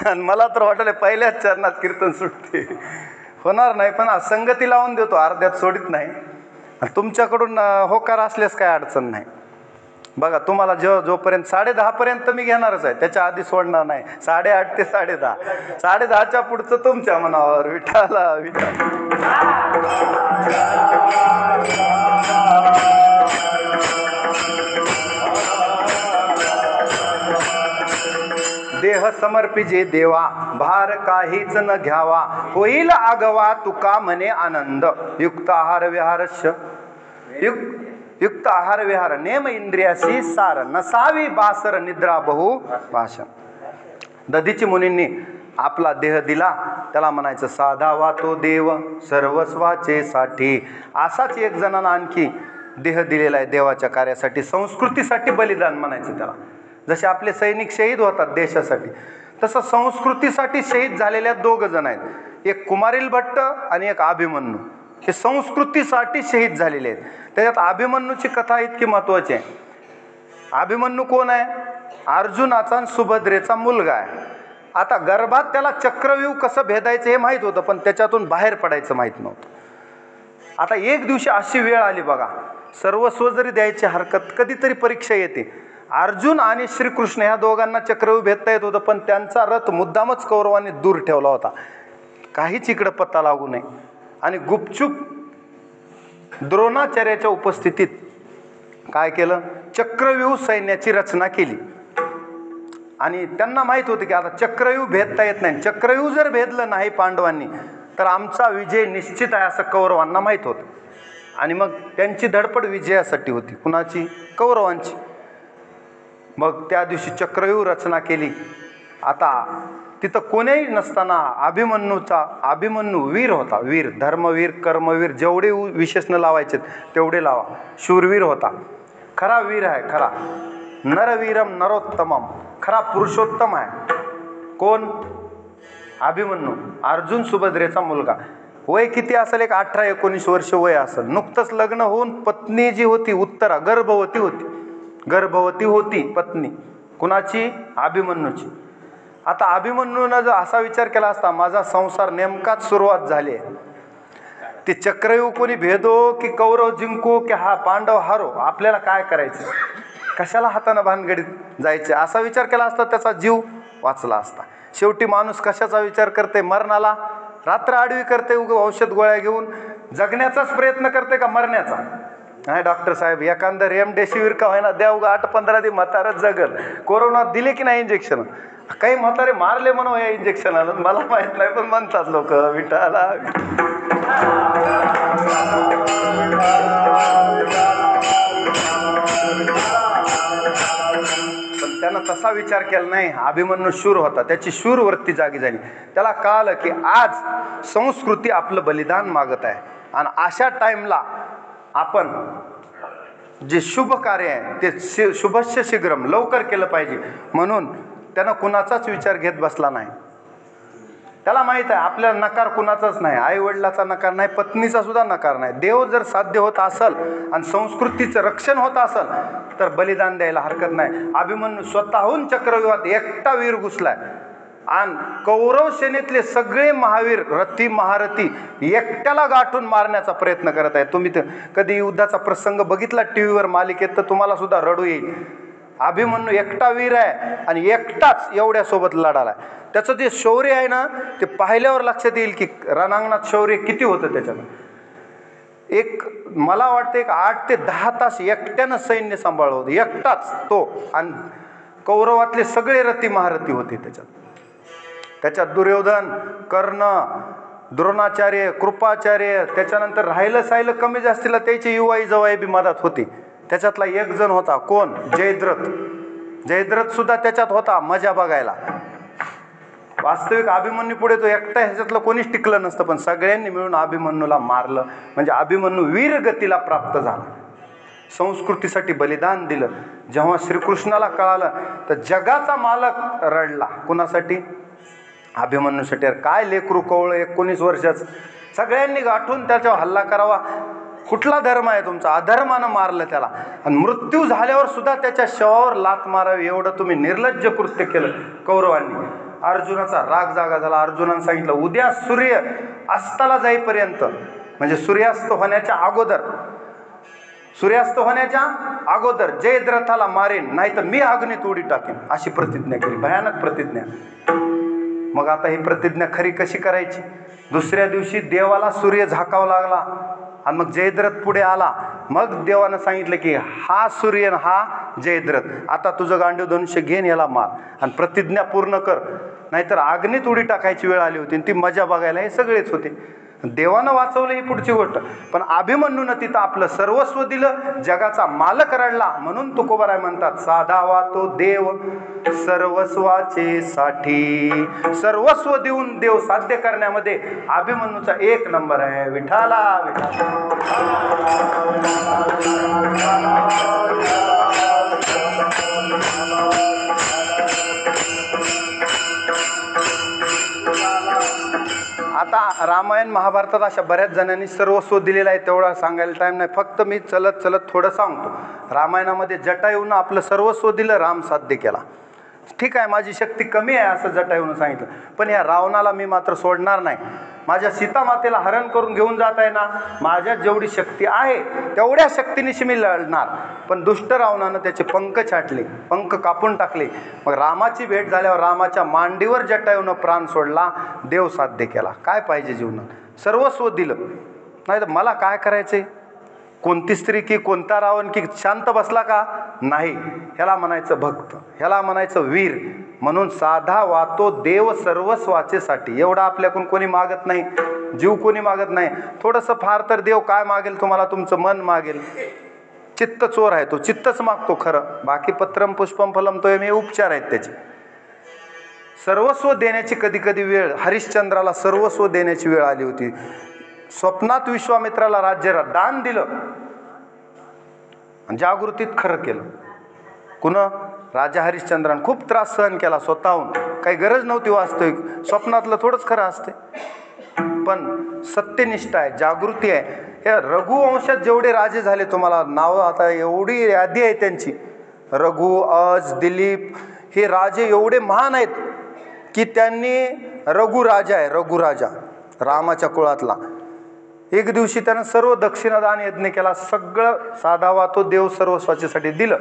आणि मला तर वाटलं पहिल्याच चरणात कीर्तन सुटते, होणार नाही. पण संगती लावून देतो, अर्ध्यात सोडित नाही. तुमच्याकडून होकार असल्यास काय अडचण नाही. बघा तुम्हाला जोपर्यंत 10:30 पर्यंत मी घेणारच आहे, त्याच्या आधी सोडणार नाही. 8:30 ते 10:30, 10:30च्या पुढचं तुमच्या मनावर. विठाला विठा. देह समर्पिजे देवा भार काहीच न घ्यावा, होईल आगवा तुका म्हणे आनंद. युक्त आहार विहारस्य युक्त आहार विहार नेम इंद्रियाशी सार, नसावी बासर निद्रा बहु भाषण. दधीची मुनींनी आपला देह दिला, त्याला म्हणायचं साधावा तो देव सर्वस्वाचे साठी. असाच एक जणांना आणखी देह दिलेला आहे देवाच्या कार्यासाठी, संस्कृतीसाठी बलिदान म्हणायचं त्याला. जसे आपले सैनिक शहीद होतात देशासाठी, तसं संस्कृतीसाठी शहीद झालेल्या 2 जण आहेत. एक कुमारिल भट्ट आणि एक अभिमन्यू. हे संस्कृतीसाठी शहीद झालेले आहेत. त्याच्यात अभिमन्यूची कथा इतकी महत्वाची आहे. अभिमन्यू कोण आहे? अर्जुनाचा आणि सुभद्रेचा मुलगा आहे. आता गर्भात त्याला चक्रव्यूह कसं भेदायचं हे माहीत होतं, पण त्याच्यातून बाहेर पडायचं माहीत नव्हतं. आता एक दिवशी अशी वेळ आली बघा, सर्वस्व जरी द्यायची हरकत, कधीतरी परीक्षा येते. अर्जुन आणि श्रीकृष्ण ह्या दोघांना चक्रव्यूह भेदता येत होतं, पण त्यांचा रथ मुद्दामच कौरवांनी दूर ठेवला होता, काहीच इकडं पत्ता लागू नये. आणि गुपचूप द्रोणाचार्याच्या उपस्थितीत काय केलं? चक्रव्यूह सैन्याची रचना केली. आणि त्यांना माहित होतं की आता चक्रव्यूह भेदता येत नाही. चक्रव्यूह जर भेदलं नाही पांडवांनी तर आमचा विजय निश्चित आहे असं कौरवांना माहीत होतं. आणि मग त्यांची धडपड विजयासाठी होती. कुणाची? कौरवांची. मग त्या दिवशी चक्रव्यूह रचना केली. आता तिथं कोणीही नसताना अभिमन्यू वीर होता. वीर, धर्मवीर, कर्मवीर, जेवढे विशेषण लावायचे तेवढे लावा. शूरवीर होता, खरा वीर आहे खरा. नरवीरम नरोत्तमम, खरा पुरुषोत्तम आहे. कोण? अभिमन्यू, अर्जुन सुभद्रेचा मुलगा. वय किती असेल? एक 18-19 वर्ष वय असेल. नुकतंच लग्न होऊन पत्नी जी होती उत्तरा गर्भवती होती पत्नी. कुणाची? अभिमन्यूची. आता अभिमन्यूनं जर असा विचार केला असता, माझा संसार नेमकाच सुरुवात झाली आहे, ते चक्रव्यूह कोणी भेदो की कौरव जिंकू की हा पांडव हारो, आपल्याला काय करायचं, कशाला हातानं भानगडीत जायचे, असा विचार केला असता त्याचा जीव वाचला असता. शेवटी माणूस कशाचा विचार करते? मरणाला. रात्र आडवी करते औषध गोळ्या घेऊन. जगण्याचाच प्रयत्न करते का मरण्याचा? नाही डॉक्टर साहेब, एखादं रेमडेसिवीर का होईना द्या, उगा 8-15 दिवस म्हातारच जगल. कोरोनात दिले की नाही इंजेक्शन? काही म्हातारे मारले म्हणून या इंजेक्शनाला, मला माहित नाही, पण म्हणतात लोक विठाला. पण त्यानं तसा विचार केला नाही. अभिमन्यू शूर होता, त्याची शूरवृत्ती जागी झाली. त्याला कळालं की आज संस्कृती आपलं बलिदान मागत आहे, आणि अशा टाइमला आपण जे शुभ कार्य आहे ते शुभस्य शीघ्रम, लवकर केलं पाहिजे. म्हणून त्यानं कुणाचाच विचार घेत बसला नाही. त्याला माहित आहे आपल्याला नकार कुणाचाच नाही, आई वडिलाचा नकार नाही, पत्नीचा सुद्धा नकार नाही. देव जर साध्य होत असेल आणि संस्कृतीचं रक्षण होत असेल तर बलिदान द्यायला हरकत नाही. अभिमन्यू स्वतःहून चक्रव्यूहात एकटा वीर घुसलाय, आणि कौरव सेनेतले सगळे महावीर रथी महारथी एकट्याला गाठून मारण्याचा प्रयत्न करत आहे. तुम्ही तर कधी युद्धाचा प्रसंग बघितला टीव्हीवर मालिकेत तर तुम्हाला सुद्धा रडू येईल. अभिमन्यू एकटा वीर आहे आणि एकटाच एवढ्या सोबत लढाला. त्याचं जे शौर्य आहे ना, ते पाहिल्यावर लक्षात येईल की रणांगणात शौर्य किती होतं त्याच्यात. मला वाटतं 8 ते 10 तास एकट्यानं सैन्य सांभाळलं होतं, एकटाच तो. आणि कौरवातले सगळे रथी महारथी होते त्याच्यात दुर्योधन, कर्ण, द्रोणाचार्य, कृपाचार्य, त्याच्यानंतर राहिलं साहिलं कमी जास्तीला त्याची युवाई जवाई बी मदत होती. त्याच्यातला एक जण होता, कोण? जयद्रथ सुद्धा त्याच्यात होता, मजा बघायला. वास्तविक अभिमन्यू पुढे तो एकटा ह्याच्यातलं कोणीच टिकलं नसतं, पण सगळ्यांनी मिळून अभिमन्यूला मारलं. म्हणजे अभिमन्यू वीर गतीला प्राप्त झाला, संस्कृतीसाठी बलिदान दिलं. जेव्हा श्रीकृष्णाला कळालं तर जगाचा मालक रडला. कुणासाठी? अभिमन्यूसाठी. अरे काय लेकरू कवळ 19 वर्षाचं, सगळ्यांनी गाठून त्याच्यावर हल्ला करावा. कुठला धर्म आहे तुमचा? अधर्मानं मारलं त्याला, आणि मृत्यू झाल्यावर सुद्धा त्याच्या शवावर लात मारावी एवढं तुम्ही निर्लज्ज कृत्य केलं कौरवांनी. अर्जुनाचा राग जागा झाला. अर्जुनानं सांगितलं उद्या सूर्य अस्ताला जाईपर्यंत, म्हणजे सूर्यास्त होण्याच्या अगोदर जयद्रथाला मारेन, नाही तर मी अग्नीत उडी टाकेन, अशी प्रतिज्ञा केली. भयानक प्रतिज्ञा. मग आता ही प्रतिज्ञा खरी कशी करायची? दुसऱ्या दिवशी देवाला सूर्य झाकावा लागला, आणि मग जयद्रथ पुढे आला. मग देवानं सांगितलं की हा सूर्य हा जयद्रथ, आता तुझं गांडीव धनुष्य घेऊन याला मार आणि प्रतिज्ञा पूर्ण कर, नाहीतर अग्नीत उडी टाकायची वेळ आली होती. ती मजा बघायला हे सगळेच होते. देवानं वाचवलं ही पुढची गोष्ट, पण अभिमन्यूनं तिथं आपलं सर्वस्व दिलं. जगाचा मालक रडला. म्हणून तुकोबाराय म्हणतात, साधावा तो देव सर्वस्वाचे साठी. सर्वस्व देऊन देव साध्य करण्यामध्ये अभिमन्यूचा 1 नंबर आहे. विठाला आता रामायण महाभारतात अशा बऱ्याच जणांनी सर्वस्व दिलेलं आहे, तेवढा सांगायला टाईम नाही. फक्त मी चलत थोडं सांगतो. रामायणामध्ये जटायूनं आपलं सर्वस्व दिलं, राम साध्य केला. ठीक आहे, माझी शक्ती कमी आहे असं जटायूनं सांगितलं, पण या रावणाला मी मात्र सोडणार नाही. माझ्या सीतामातेला हरण करून घेऊन जात आहे ना, माझ्यात जेवढी शक्ती आहे तेवढ्या शक्तीनिशी मी लढणार. पण दुष्ट रावणानं त्याचे पंख छाटले, पंख कापून टाकले. मग रामाची भेट झाल्यावर रामाच्या मांडीवर जटायूनं प्राण सोडला, देव साध्य केला. काय पाहिजे जीवनात? सर्वस्व दिलं. नाही तर मला काय करायचंय? कोणती स्त्री की कोणता रावण की शांत बसला का? नाही. ह्याला म्हणायचं भक्त, ह्याला म्हणायचं वीर. म्हणून साधा वातो देव सर्वस्वाचेसाठी. एवढा आपल्याकडून कोणी मागत नाही, जीव कोणी मागत नाही. थोडंसं फार तर देव काय मागेल तुम्हाला? तुमचं मन मागेल. चित्त चोर आहे तो, चित्तच मागतो खरं. बाकी पत्रम पुष्पम फलम तो हे उपचार आहेत त्याचे. सर्वस्व देण्याची कधी कधी वेळ, हरिश्चंद्राला सर्वस्व देण्याची वेळ आली होती. स्वप्नात विश्वामित्राला राज्य दान दिलं, जागृतीत खरं केलं. कुणा राजा हरिश्चंद्राने खूप त्रास सहन केला स्वतःहून, काही गरज नव्हती वास्तविक, स्वप्नातलं थोडंच खरं असते, पण सत्यनिष्ठा आहे, जागृती आहे. या रघुवंशात जेवढे राजे झाले, तुम्हाला नाव आता एवढी यादी आहे त्यांची, रघु, अज, दिलीप, हे राजे एवढे महान आहेत की त्यांनी, रघुराजा आहे, रघुराजा रामाच्या कुळातला, एक दिवशी त्यानं सर्व दक्षिणादान यज्ञ केला, सगळं साधावा तो देव सर्वस्वाच्यासाठी दिलं.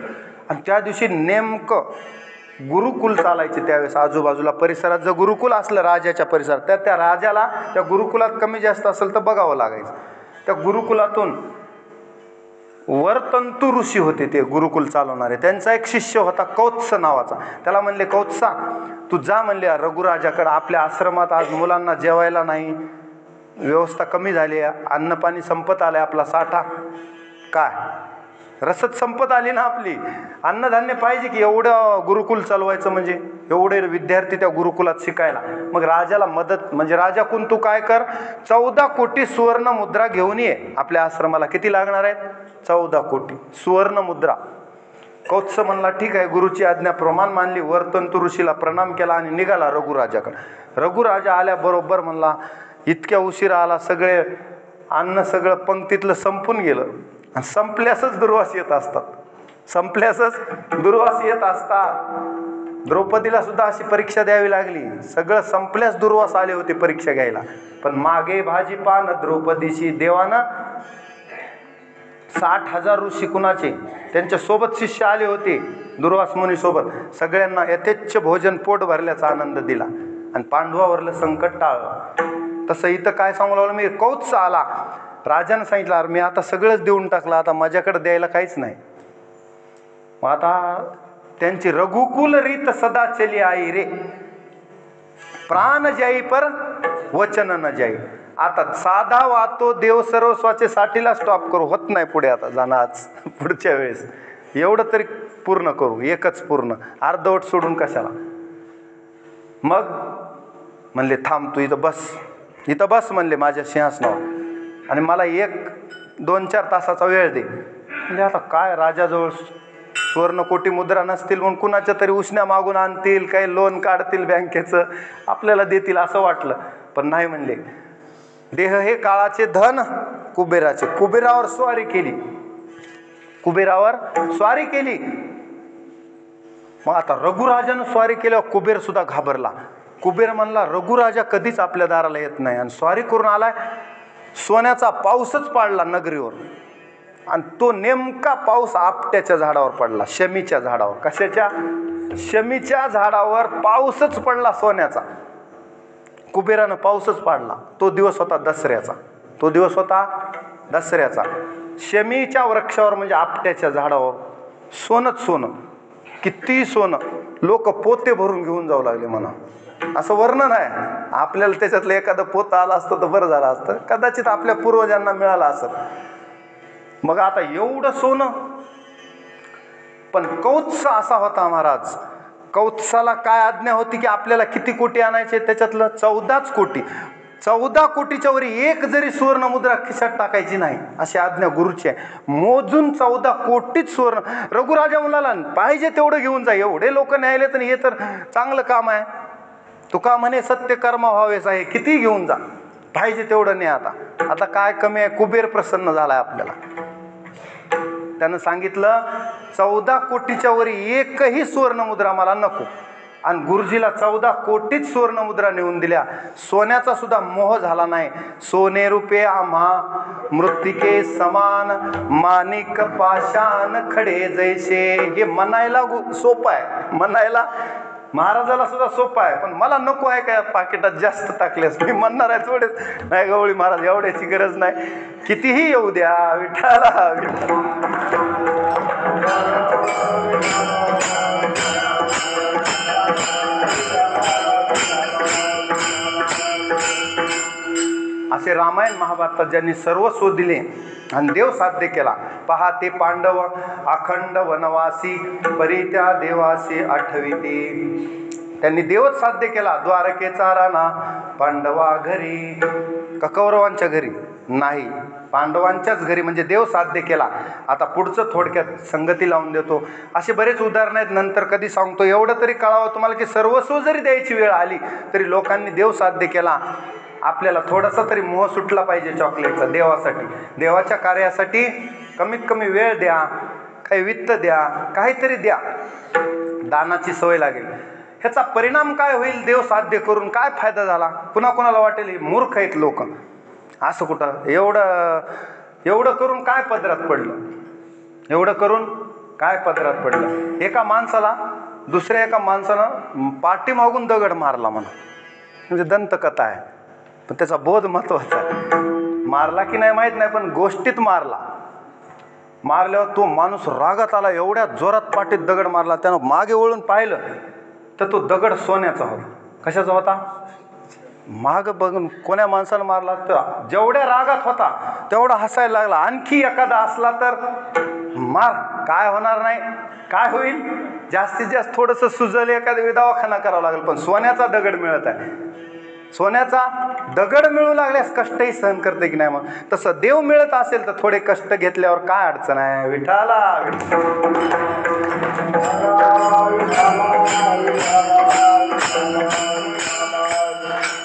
आणि त्या दिवशी नेमकं गुरुकुल चालायचे त्यावेळेस, आजूबाजूला परिसरात जर गुरुकुल असलं राजाच्या परिसरात, तर त्या राजाला त्या गुरुकुलात कमी जास्त असेल तर बघावं लागायचं. त्या गुरुकुलातून वरतंतू ऋषी होते ते गुरुकुल चालवणारे, त्यांचा एक शिष्य होता कौत्स नावाचा. त्याला म्हणले, कौत्सा तू जा म्हणले रघुराजाकडे, आपल्या आश्रमात आज मुलांना जेवायला नाही, व्यवस्था कमी झाली, अन्न पाणी संपत आलंय, आपला साठा काय रसद संपत आली ना आपली, अन्नधान्य पाहिजे की, एवढं गुरुकुल चालवायचं म्हणजे एवढे विद्यार्थी त्या गुरुकुलात शिकायला. मग राजाला मदत म्हणजे, राजा कोण तू काय कर, 14 कोटी सुवर्ण मुद्रा घेऊन ये आपल्या आश्रमाला. किती लागणार आहेत? 14 कोटी सुवर्ण मुद्रा. कौत्स म्हणला ठीक आहे, गुरुची आज्ञा प्रमाण मानली, वरतंतू ऋषीला प्रणाम केला आणि निघाला रघुराजाकडे. रघुराजा आल्याबरोबर म्हणला, इतक्या उशिरा आला, सगळे अन्न सगळं पंक्तीतलं संपून गेलं. आणि संपल्यासच दुर्वास येत असतात, संपल्यासच दुर्वास येत असतात. द्रौपदीला सुद्धा अशी परीक्षा द्यावी लागली, सगळं संपल्यास दुर्वास आले होते परीक्षा घ्यायला. पण मागे भाजी पान द्रौपदीशी देवानं 60,000 ऋषी कुणाचे त्यांच्या सोबत शिष्य आले होते दुर्वास मुनी सोबत, सगळ्यांना यथेच्छ भोजन पोट भरल्याचा आनंद दिला आणि पांडवावरलं संकट टाळलं. तसं इथं काय सांगू लागलं मी, कौत्स आला, राजानं सांगितलं, अरे मी आता सगळंच देऊन टाकलं, आता माझ्याकडे द्यायला काहीच नाही. मग आता त्यांची रघुकुल रीत सदा चली आई रे, प्राण जाई पर वचन न जाई. आता साधा वातो देव सर्वस्वाचे साठीला स्टॉप करू, होत नाही पुढे आता जाणं, आज पुढच्या वेळेस एवढं तरी पूर्ण करू, एकच पूर्ण, अर्धवट सोडून कशाला. मग म्हणले थांब तू इथं बस, इथं बस म्हणले माझ्या सिंहासनावर, आणि मला 1-2-4 तासाचा वेळ दे. म्हणजे आता काय, राजाजवळ सुवर्ण कोटी मुद्रा नसतील म्हणून कुणाच्या तरी उष्ण्या मागून आणतील, काही लोन काढतील बँकेचं, आपल्याला देतील असं वाटलं. पण नाही म्हणले, देह हे काळाचे, धन कुबेराचे. कुबेरावर स्वारी केली, कुबेरावर स्वारी केली. मग आता रघुराजानं स्वारी केल्यावर कुबेर सुद्धा घाबरला. कुबेर म्हणला, रघुराजा कधीच आपल्या दाराला येत नाही आणि स्वारी करून आलाय. सोन्याचा पाऊसच पाडला नगरीवर, आणि तो नेमका पाऊस आपट्याच्या झाडावर पडला, शमीच्या झाडावर. कशाच्या? शमीच्या झाडावर पाऊसच पडला सोन्याचा. कुबेरानं पाऊसच पाडला. तो दिवस होता दसऱ्याचा, तो दिवस होता दसऱ्याचा. शमीच्या वृक्षावर म्हणजे आपट्याच्या झाडावर सोनच सोनं, किती सोनं, लोक पोते भरून घेऊन जाऊ लागले म्हणा. असं वर्णन आहे. आपल्याला त्याच्यातलं एखादं पोतं आलं असतं तर बरं झालं असतं, कदाचित आपल्या पूर्वजांना मिळालं असत. मग आता एवढं सोनं. पण कौत्स असा होता महाराज, कौत्साला काय आज्ञा होती की आपल्याला किती कोटी आणायचे, त्याच्यातलं 14 कोटी. 14 कोटीच्या वर एक जरी सुवर्ण मुद्रा खिशात टाकायची नाही अशी आज्ञा गुरुची आहे. मोजून 14 कोटीच सुवर्ण. रघुराजा म्हणाला पाहिजे तेवढं घेऊन जा, एवढे लोक न्यायले तर हे तर चांगलं काम आहे. तुका म्हणे सत्य कर्म व्हावेच आहे, किती घेऊन जा, पाहिजे तेवढं नाही. आता काय कमी आहे. कुबेर प्रसन्न झालाय आपल्याला. त्यानं सांगितलं 14 कोटीच्या वर एकही सुवर्ण मुद्रा मला नको. आणि गुरुजीला 14 कोटीच सुवर्ण मुद्रा नेऊन दिल्या. सोन्याचा सुद्धा मोह झाला नाही. सोने रुपये आम्हा मृत्तिके समान, माणिक पाषाण खडे जैसे. हे म्हणायला सोपं आहे, म्हणायला महाराजाला सुद्धा सोपं आहे, पण मला नको आहे काय पाकिटात जास्त टाकलेस. मी म्हणणार आहे थोडेच, नाही गवळी महाराज एवढ्याची गरज नाही, कितीही येऊ द्या विठ्ठला विठ्ठल. असे रामायण महाभारतात ज्यांनी सर्वस्व दिले आणि देव साध्य केला. पहा ते पांडव अखंड वनवासी, परी त्या देवासी आठविते. त्यांनी देवच साध्य केला. द्वारकेचा राणा पांडवा घरी, का कौरवांच्या घरी नाही, पांडवांच्याच घरी म्हणजे देव साध्य केला. आता पुढचं थोडक्यात संगती लावून देतो. असे बरेच उदाहरण आहेत, नंतर कधी सांगतो. एवढं तरी कळावं तुम्हाला की सर्वस्व जरी द्यायची वेळ आली तरी लोकांनी देव साध्य केला. आपल्याला थोडासा तरी मोह सुटला पाहिजे चॉकलेटचा देवासाठी. देवाच्या कार्यासाठी कमीत कमी वेळ द्या, काही वित्त द्या, काहीतरी द्या. दानाची सवय लागेल. ह्याचा परिणाम काय होईल? देव साध्य करून काय फायदा झाला? पुन्हा कोणाला वाटेल ही मूर्ख आहेत लोक. असं कुठं एवढं करून काय पदरात पडलं? एवढं करून काय पदरात पडलं? एका माणसाला दुसऱ्या एका माणसानं पाठीमागून दगड मारला म्हणा, म्हणजे दंतकथा आहे, पण त्याचा बोध महत्वाचा आहे. मारला की नाही माहीत नाही, पण गोष्टीत मारला. मारल्यावर तो माणूस रागात आला, एवढ्या जोरात पाठीत दगड मारला. त्यानं मागे वळून पाहिलं तर तो दगड सोन्याचा होता. कशाचा होता? माग बघून कोण्या माणसानं मारला तर जेवढ्या रागात होता तेवढा हसायला लागला. आणखी एखादा असला तर मार, काय होणार नाही. काय होईल? जास्तीत जास्त थोडंसं सुजल, एखादा दवाखाना करावा लागेल. पण सोन्याचा दगड मिळत आहे. सोन्याचा दगड मिळू लागल्यास कष्टही सहन करते की नाही? मग तसं देव मिळत असेल तर थोडे कष्ट घेतल्यावर काय अडचण आहे? विठाला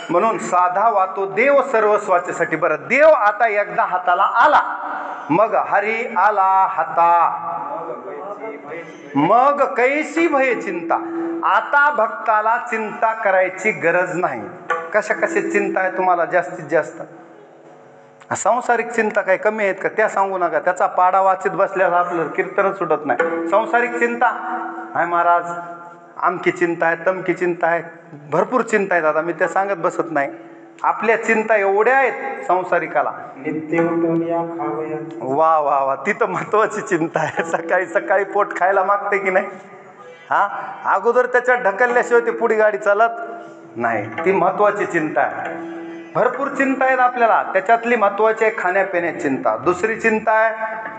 म्हणून साधा वातो देव सर्वस्वाच्यासाठी. बरं, देव आता एकदा हाताला आला, मग हरी आला हाता, मग कैसी भय चिंता. आता भक्ताला चिंता करायची गरज नाही. कशाची चिंता आहे तुम्हाला जास्तीत जास्त? सांसारिक चिंता काही कमी आहेत का? त्या सांगू नका. त्याचा पाडा वाचित बसल्यास आपलं कीर्तनच सुटत नाही. सांसारिक चिंता आहे महाराज, आमकी चिंता आहे, तमकी चिंता आहे, भरपूर चिंता आहेत. आता मी त्या सांगत बसत नाही. आपल्या चिंता एवढ्या आहेत संसारिकाला. नित्य उठून या खावया. वा वा वा, ती तर महत्वाची चिंता आहे. सकाळी सकाळी पोट खायला मागते की नाही? हा, अगोदर त्याच्यात ढकलल्याशिवाय ती पुढे गाडी चालत नाही. ती महत्वाची चिंता आहे. भरपूर चिंता आहेत आपल्याला. त्याच्यातली महत्वाची आहे खाण्यापिण्याची चिंता. दुसरी चिंता आहे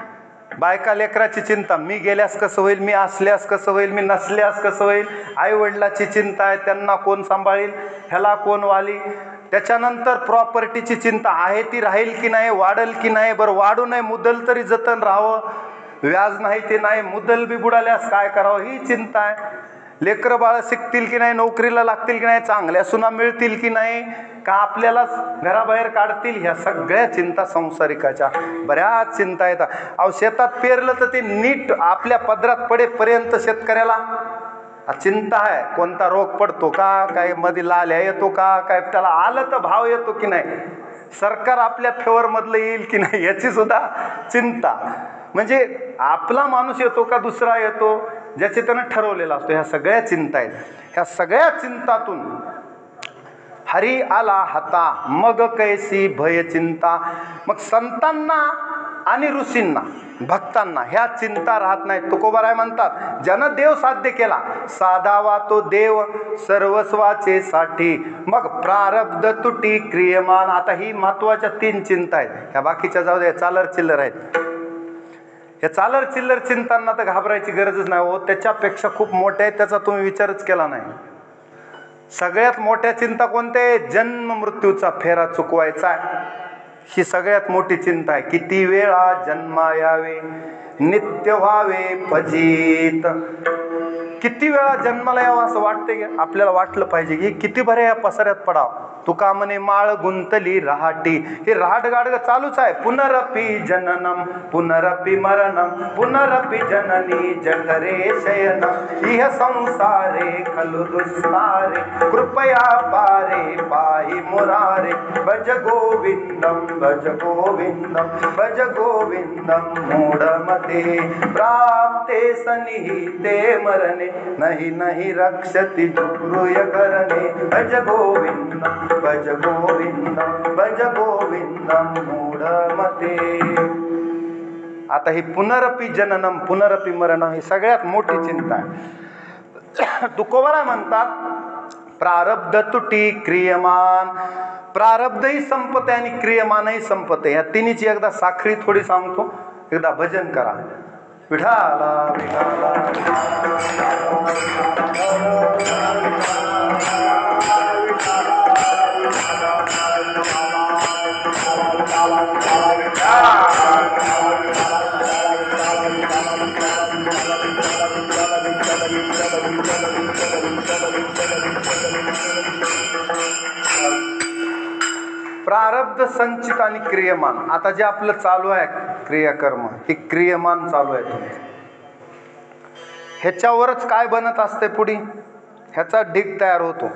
बायका लेकराची चिंता. मी गेल्यास कसं होईल, मी असल्यास कसं होईल, मी नसल्यास कसं होईल. आई वडिलाची चिंता आहे, त्यांना कोण सांभाळील, ह्याला कोण वाली. त्याच्यानंतर प्रॉपर्टीची चिंता आहे, ती राहील की नाही, वाढेल की नाही. बरं, वाढू नये, मुदल तरी जतन राहावं. व्याज नाही ते नाही, मुदल बी बुडाल्यास काय करावं, ही चिंता आहे. लेकरं बाळ शिकतील की नाही, नोकरीला लागतील की नाही, चांगल्या सुना मिळतील की नाही, का आपल्यालाच घराबाहेर काढतील. ह्या सगळ्या चिंता संसारिकाच्या. बऱ्याच चिंता येतात. अहो, शेतात पेरलं तर ते नीट आपल्या पदरात पडेपर्यंत शेतकऱ्याला चिंता आहे. कोणता रोग पडतो का, काय मध्ये लाल्या येतो का, काय त्याला आलं तर भाव येतो की नाही, सरकार आपल्या फेवर मधलं येईल की नाही, याची सुद्धा चिंता. म्हणजे आपला माणूस येतो का दुसरा येतो, ज्याचे त्यानं ठरवलेला असतो. ह्या सगळ्या चिंता आहेत. ह्या सगळ्या चिंतातून हरी आला हाता, मग कैसी भय चिंता. मग संतांना आणि ऋषींना, भक्तांना ह्या चिंता राहत नाहीत. तुकोबाराय म्हणतात, ज्यानं देव साध्य केला, साधावा तो देव सर्वस्वाचे साठी, मग प्रारब्ध तुटी क्रियमान. आता ही महत्वाच्या 3 चिंता आहेत. ह्या बाकीच्या जाऊ द्या, चालर चिल्लर आहेत. या चालर चिल्लर चिंतांना तर घाबरायची गरजच नाही हो. त्याच्यापेक्षा खूप मोठ्या आहेत, त्याचा तुम्ही विचारच केला नाही. सगळ्यात मोठ्या चिंता कोणत्या आहे? जन्म मृत्यूचा फेरा चुकवायचा आहे. ही सगळ्यात मोठी चिंता आहे. किती वेळा जन्मा यावे, नित्य व्हावे फजित. किती वेळा जन्माला यावं असं वाटते की आपल्याला वाटलं पाहिजे की किती बरे या पसाऱ्यात पडावं. तुका म्हणे माळ गुंतली रहाटी. हे रहाट गाडग चालूच आहे. पुनरपि जननम पुनरपि मरणम पुनरपि जननी जठरे शयनम इह संसारे खलु दुस्तारे कृपया पारे पाहि मुरारे भज गोविंदम भज गोविंदम भज गोविंदम मूढमते प्राप्ते सनिहिते मरणे नहीं नहीं रक्षति जुगृय करणे भज गोविंदम भज गोविंदम भज गोविंदम मूढमते. आता ही पुनरपि जननम पुनरपि मरणम ही सगळ्यात मोठी चिंता आहे. तुकोबाराय म्हणतात, प्रारब्ध तुटी क्रियमान. प्रारब्धही संपते आणि क्रियमानही संपते. या तिन्हीची एकदा साखळी थोडी सांगतो, एकदा भजन करा. विठाला विठाला विठाला प्रारब्ध, संचित आणि क्रियमान. आता जे आपलं चालू आहे क्रियाकर्म, हे क्रियमान चालू आहे तुमचं. ह्याच्यावरच काय बनत असते पुढे, ह्याचा ढीग तयार होतो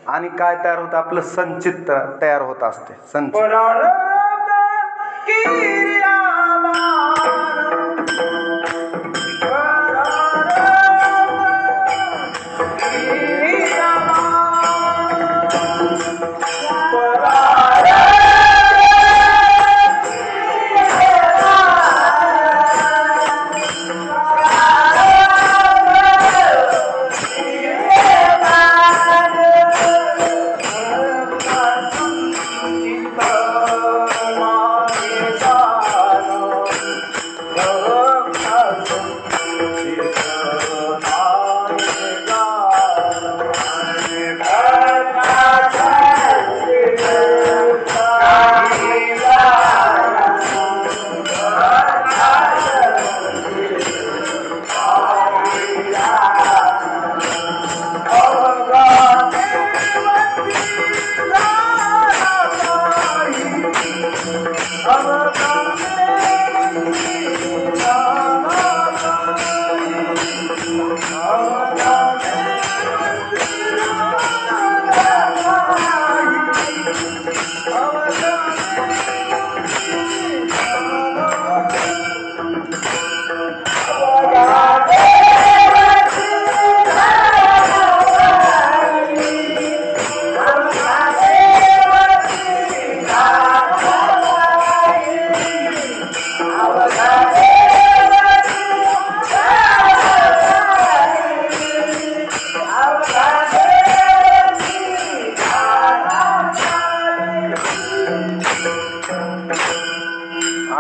आणि काय तयार होतं, आपलं संचित तयार होत असते. संचित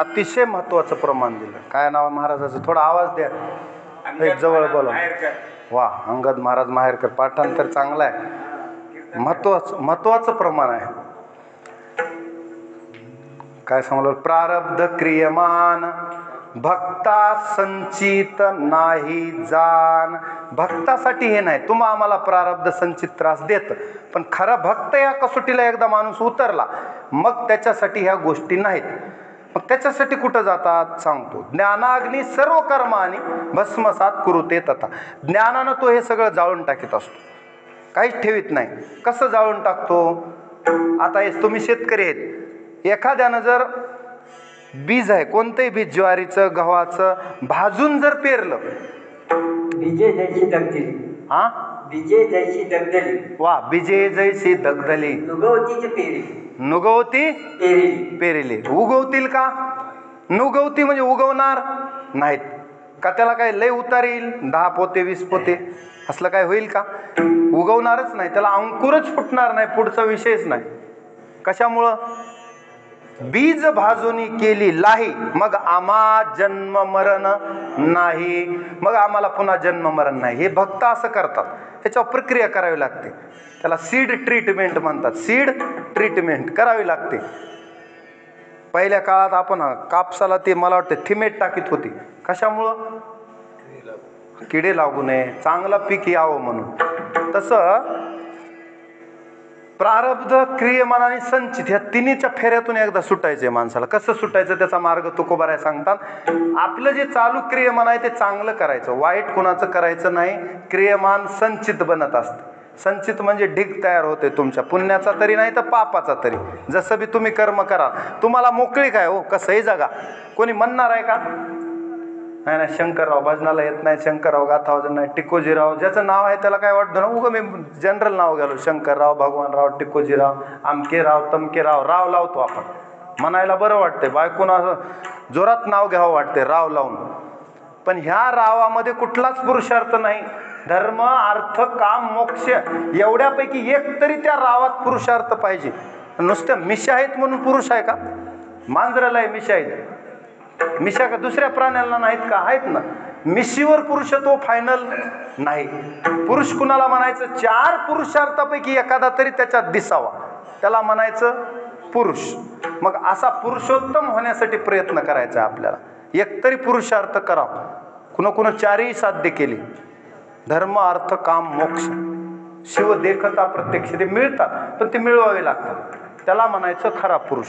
अतिशय महत्वाचं प्रमाण दिलं. काय नाव महाराजाचं, थोडा आवाज द्या, एक जवळ बोला. वा, अंगद महाराज माहेरकर, पाठांतर चांगला आहे. महत्वाचं प्रमाण आहे. काय सांगलं, प्रारब्ध क्रियमान भक्ता संचित नाही जाण. भक्तासाठी हे नाही, तुम्हा आम्हाला प्रारब्ध संचित त्रास देत, पण खरा भक्त या कसोटीला एकदा माणूस उतरला मग त्याच्यासाठी ह्या गोष्टी नाहीत. मग त्याच्यासाठी कुठं जातात सांगतो. ज्ञानाग्नी सर्व कर्मानी भस्मसात कुरुते तथा. ज्ञानानं तो हे सगळं जाळून टाकीत असतो, काहीच ठेवीत नाही. कसं जाळून टाकतो, आता हे तुम्ही शेतकरी आहेत, एखाद्यानं जर बीज आहे, कोणतंही बीज, ज्वारीचं, गव्हाचं, भाजून जर पेरलं, बीजे जैसी दगदली. हा, बीजे जैसी दगदली. वा, बीजे जैसी दगदली. नुगवतीच पेरी. नुगवती पेरी. पेरिले. उगवतील का? नुगवती म्हणजे उगवणार नाहीत का? त्याला काय लय उतार येईल, 10 पोते 20 पोते असलं काय होईल का? उगवणारच नाही, त्याला अंकुरच फुटणार नाही, पुढचा विषयच नाही. कशामुळं? बीज भाजूनी केली लाही, मग आम्हा जन्म मरण नाही. मग आम्हाला पुन्हा जन्म मरण नाही. हे भक्त असं करतात, त्याच्यावर प्रक्रिया करावी लागते. त्याला सीड ट्रीटमेंट म्हणतात. सीड ट्रीटमेंट करावी लागते. पहिल्या काळात आपण कापसाला ते मला वाटतं थिमेट टाकीत होती. कशामुळं? किडे लागू नये, चांगलं पीक यावं म्हणून. तसं प्रारब्ध, क्रियमान आणि संचित ह्या तिन्हीच्या फेऱ्यातून एकदा सुटायचंय माणसाला. कसं सुटायचं त्याचा मार्ग तुकोबाराय सांगतात. आपलं जे चालू क्रियमान आहे ते चांगलं करायचं, वाईट कुणाचं करायचं नाही. क्रियमान संचित बनत असतं. संचित म्हणजे ढीग तयार होते तुमच्या पुण्याचा तरी नाही तर पापाचा तरी. जसं बी तुम्ही कर्म करा, तुम्हाला मोकळी काय हो, कसंही जगा. कोणी म्हणणार आहे का? नाही नाही, शंकरराव भजनाला येत नाही, शंकरराव गाथा वाजत नाही, टिकोजीराव ज्याचं नाव आहे त्याला काय वाटतं ना, उगं मी जनरल नाव गेलो, शंकरराव, भगवानराव, टिकोजीराव, आमकेराव, तमकेराव, राव लावतो आपण. म्हणायला बरं वाटते, बायकोनं असं जोरात नाव घ्यावं वाटते राव लावून. पण ह्या रावामध्ये कुठलाच पुरुषार्थ नाही. धर्म, अर्थ, काम, मोक्ष एवढ्यापैकी एक तरी त्या रावात पुरुषार्थ पाहिजे. नुसत्या मिशा आहेत म्हणून पुरुष आहे का? मांजराला आहे मिशा आहेत, मिशा का दुसऱ्या प्राण्याला नाहीत का? आहेत ना. मिशीवर पुरुषत्व फायनल नाही. पुरुष कुणाला म्हणायचं? 4 पुरुषार्थापैकी एखादा तरी त्याच्यात दिसावा, त्याला म्हणायचं पुरुष. मग असा पुरुषोत्तम होण्यासाठी प्रयत्न करायचा आपल्याला. एकतरी पुरुषार्थ करावा. कुणा चारही साध्य केले, धर्म अर्थ काम मोक्ष, शिव देखता प्रत्यक्ष, ते मिळतात पण ते मिळवावे लागतात. त्याला म्हणायचं खरा पुरुष.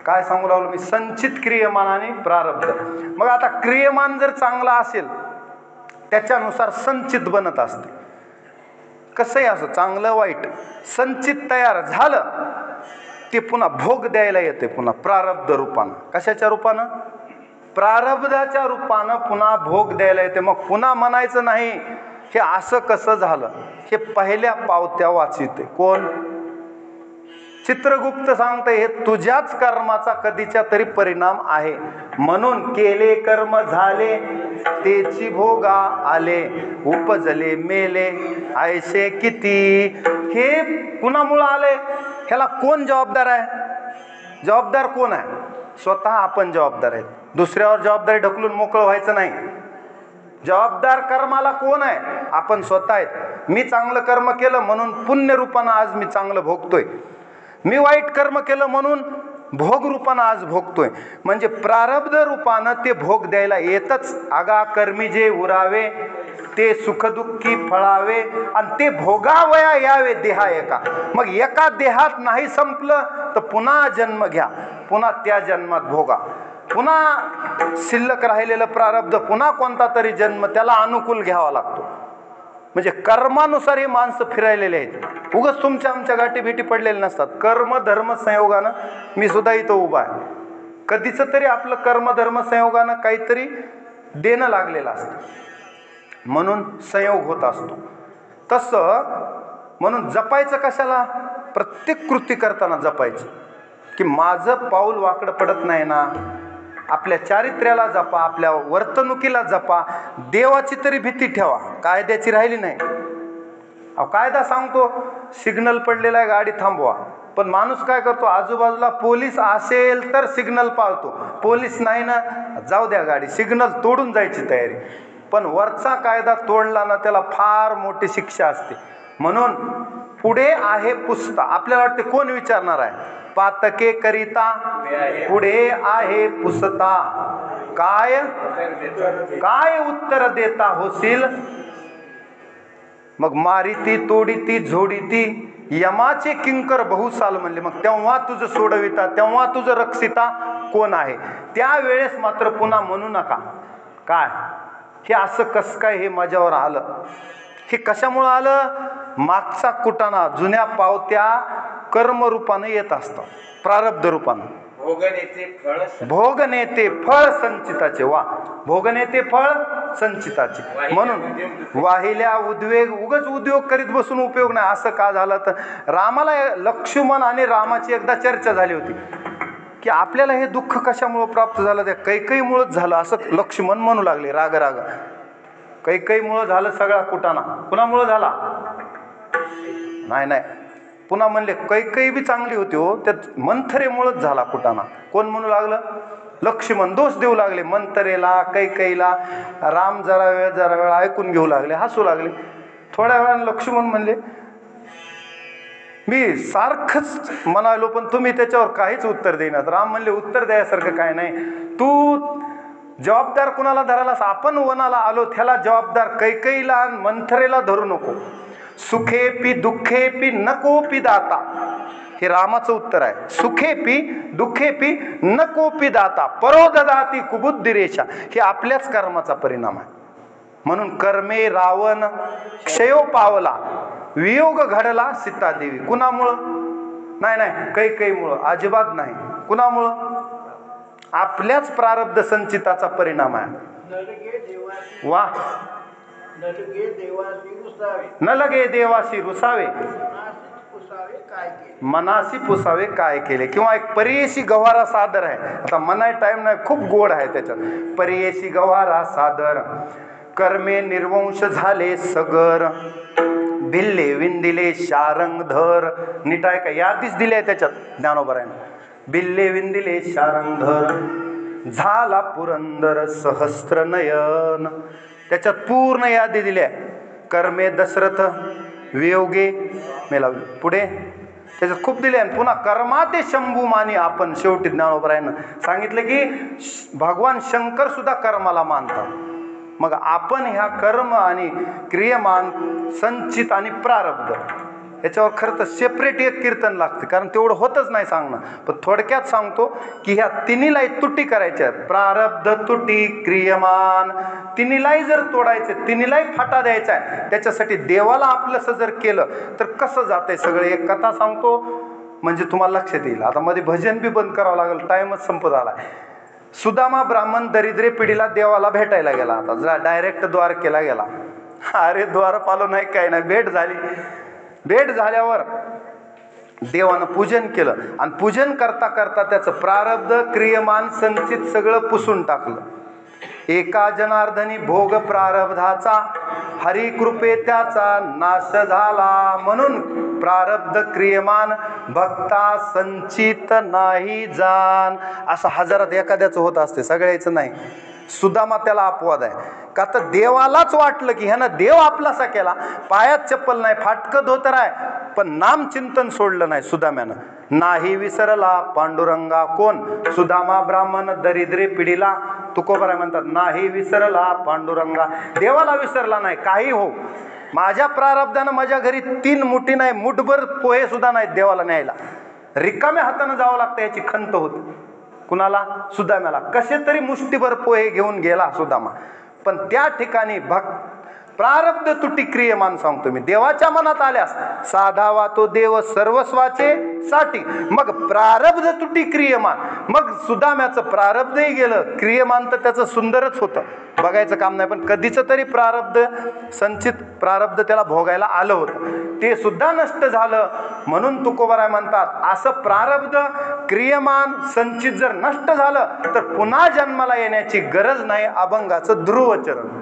काय सांगू लागलो मी? संचित क्रियमान आणि प्रारब्ध. मग आता क्रियमान जर चांगला असेल त्याच्यानुसार संचित बनत असते. कसंही असो, चांगलं वाईट संचित तयार झालं ते पुन्हा भोग द्यायला येते, पुन्हा प्रारब्ध रूपानं. कशाच्या रूपानं? प्रारब्धाच्या रूपानं पुन्हा भोग द्यायला येते. मग पुन्हा म्हणायचं नाही हे असं कसं झालं, हे पहिल्या पावत्या वाचिते. कोण? चित्रगुप्त सांगते हे तुझ्याच कर्माचा कधीच्या तरी परिणाम आहे. म्हणून केले कर्म झाले तेची भोगा आले, उपजले मेले ऐसे किती. हे कुणामुळं आले? ह्याला कोण जबाबदार आहे? जबाबदार कोण आहे? स्वतः आपण जबाबदार आहेत. दुसऱ्यावर जबाबदारी ढकलून मोकळं व्हायचं नाही. जबाबदार कर्माला कोण आहे? आपण स्वतः आहेत. मी चांगलं कर्म केलं म्हणून पुण्य रूपानं आज मी चांगलं भोगतोय, मी वाईट कर्म केलं म्हणून भोग रूपानं आज भोगतोय. म्हणजे प्रारब्ध रूपानं ते भोग द्यायला येतच. आगा कर्मी जे उरावे ते सुखदुःखी फळावे, आणि ते भोगावया यावे देहा एका. मग एका देहात नाही संपलं तर पुन्हा जन्म घ्या, पुन्हा त्या जन्मात भोगा, पुन्हा शिल्लक राहिलेलं प्रारब्ध, पुन्हा कोणता तरी जन्म त्याला अनुकूल घ्यावा लागतो. म्हणजे कर्मानुसार हे माणसं फिरायलेले आहेत. उगाच तुमच्या आमच्या गाठी भेटी पडलेले नसतात. कर्म धर्म संयोगानं मी सुद्धा इथं उभा आहे. कधीच तरी आपलं कर्म धर्म संयोगानं काहीतरी देणं लागलेलं असतं, म्हणून संयोग होत असतो. तसं म्हणून जपायचं कशाला? प्रत्येक कृती करताना जपायचं की माझं पाऊल वाकडं पडत नाही ना. आपल्या चारित्र्याला जपा, आपल्या वर्तणुकीला जपा, देवाची तरी भीती ठेवा, कायद्याची राहिली नाही. अहो कायदा सांगतो सिग्नल पडलेला आहे गाडी थांबवा, पण माणूस काय करतो? आजूबाजूला पोलीस असेल तर सिग्नल पाळतो, पोलीस नाही ना जाऊ द्या गाडी, सिग्नल तोडून जायची तयारी. पण वरचा कायदा तोडला ना त्याला फार मोठी शिक्षा असते. म्हणून पुढे आहे पुसता. आपल्याला वाटते कोण विचारणार आहे? पातके करिता पुढे आहे पुसता, काय काय उत्तर देता होशील. मग मारिती तोडीती झोडीती यमाचे किंकर बहुसाल म्हणले. मग तेव्हा तुझं सोडविता, तेव्हा तुझं रक्षिता कोण आहे? त्यावेळेस मात्र पुन्हा म्हणू नका काय हे असं कस काय हे माझ्यावर आलं. हे कशामुळं आलं? मागचा कुटाणा, जुन्या पावत्या कर्मरूपानं येत असतात, प्रारब्ध रूपानं. भोग नेते फळ संचिताचे. वा, भोग नेते फळ संचिताचे. म्हणून वाहिल्या उद्वेग, उगच उद्योग करीत बसून उपयोग नाही. असं का झालं तर रामाला, लक्ष्मण आणि रामाची एकदा चर्चा झाली होती की आपल्याला हे दुःख कशामुळं प्राप्त झालं? त्या कैकेयीमुळंच झालं असं लक्ष्मण म्हणू लागले. राग राग कैकेयीमुळं झालं सगळा कुटाणा. कुणामुळं झाला? नाही, पुन्हा म्हणले कैकेयी बी चांगली होती हो, त्यात मंथरेमुळंच झाला कुटाणा. कोण म्हणू लागलं? लक्ष्मण दोष देऊ लागले मंथरेला, कैकेयीला. राम जरा वेळ ऐकून घेऊ लागले, हसू लागले. थोड्या वेळानं लक्ष्मण म्हणले मी सारखंच म्हणालो पण तुम्ही त्याच्यावर काहीच उत्तर देईनात. राम म्हणले उत्तर द्यायसारखं काय नाही, तू जबाबदार कुणाला धरालास? आपण वनाला आलो त्याला जबाबदार कैकेयीला मंथरेला धरू नको. सुखेपी दुःखेपी नकोपी दाता, हे रामाचं उत्तर आहे. सुखेपी दुःखेपी नकोपी दाता परोददाती कुबुद्धिरेषा, हे आपल्याच कर्माचा परिणाम आहे. म्हणून कर्मे रावण क्षयो पावला, वियोग घडला सीतादेवी. कुणामुळं? नाही कैकेयीमुळं, अजिबात नाही. कुणामुळं? आपल्याच प्रारब्ध संचिताचा परिणाम आहे. वा, न लगे देवासी रुसावे मनासी पुसावे काय केले. किंवा एक परियेशी गव्हारा सादर आहे. आता मनाय टाइम नाही, खूप गोड आहे त्याच्यात. परियेशी गव्हारा सादर, कर्मे निर्वंश झाले सगर, भिल्ले विंदिले शारंगधर. नीट आहे का? यादीच दिली आहे त्याच्यात ज्ञानोबरायनं. बिल्ले विंदिले शारंगधर, झाला पुरंदर सहस्त्र नयन. त्याच्यात पूर्ण यादी दिली आहे. कर्मे दशरथ वियोगे मेला. पुढे त्याच्यात खूप दिले. आणि पुन्हा कर्माते शंभू मानी आपण, शेवटी ज्ञानोबरायानं सांगितलं की भगवान शंकर सुद्धा कर्माला मानतात. मग आपण ह्या कर्म आणि क्रियमान, संचित आणि प्रारब्ध याच्यावर खरं तर सेपरेट एक कीर्तन लागते, कारण तेवढं होतच नाही सांगणं. पण थोडक्यात सांगतो की ह्या तिन्हीलाही तुटी करायच्या. प्रारब्ध तुटी, क्रियमान, तिन्हीलाही जर तोडायचे, तिन्हीलाही फाटा द्यायचा आहे, त्याच्यासाठी देवाला आपलंसं जर केलं तर कसं जातंय सगळं. एक कथा सांगतो म्हणजे तुम्हाला लक्षात येईल. आता मध्ये भजन बी बंद करावं लागेल, टाइमच संपत आला. सुदामा ब्राह्मण दरिद्रे पिढीला देवाला भेटायला गेला. आता डायरेक्ट द्वारकेला गेला. अरे द्वारपालो नाही, काय नाही, भेट झाली. भेट झाल्यावर देवानं पूजन केलं आणि पूजन करता करता त्याचं प्रारब्ध, क्रियमान, संचित सगळं पुसून टाकलं. एका जनार्दनी भोग प्रारब्धाचा, हरी कृपे त्याचा नाश झाला. म्हणून प्रारब्ध क्रियमान भक्ता संचित नाही जाण. असं हजारात एखाद्याचं होत असते, सगळ्याचं नाही. सुदामा त्याला अपवाद आहे. का तर देवालाच वाटलं की ह्यानं देव आपलासा केला, पायात चप्पल नाही, फाटकं धोतर आहे, पण नाम चिंतन सोडलं नाही सुदाम्यानं. नाही विसरला पांडुरंगा कोण? सुदामा ब्राह्मण दरिद्रे पिढीला. तुकोबराय म्हणतात नाही विसरला पांडुरंगा. देवाला विसरला नाही. काही हो, माझ्या प्रारब्धानं माझ्या घरी 3 मुठी नाही, मुठभर पोहे सुद्धा नाहीत देवाला न्यायला. रिकाम्या हातानं जावं लागतं, याची खंत होती. कुणाला? सुदाम्याला. कसे तरी मुष्टीभर पोहे घेऊन गेला सुदामा. पण त्या ठिकाणी प्रारब्ध तुटी क्रियमान सांगतो मी. देवाच्या मनात आल्यास साधावा तो देव सर्वस्वाचे साठी. मग प्रारब्ध तुटी क्रियमान. मग सुदाम्याचं प्रारब्धही गेलं, क्रियमान तर त्याचं सुंदरच होतं, बघायचं काम नाही. पण कधीच तरी प्रारब्ध, संचित प्रारब्ध त्याला भोगायला आलं होतं, ते सुद्धा नष्ट झालं. म्हणून तुकोबराय म्हणतात असं प्रारब्ध, क्रियमान, संचित जर नष्ट झालं तर पुन्हा जन्माला येण्याची गरज नाही. अभंगाचं ध्रुवचरण.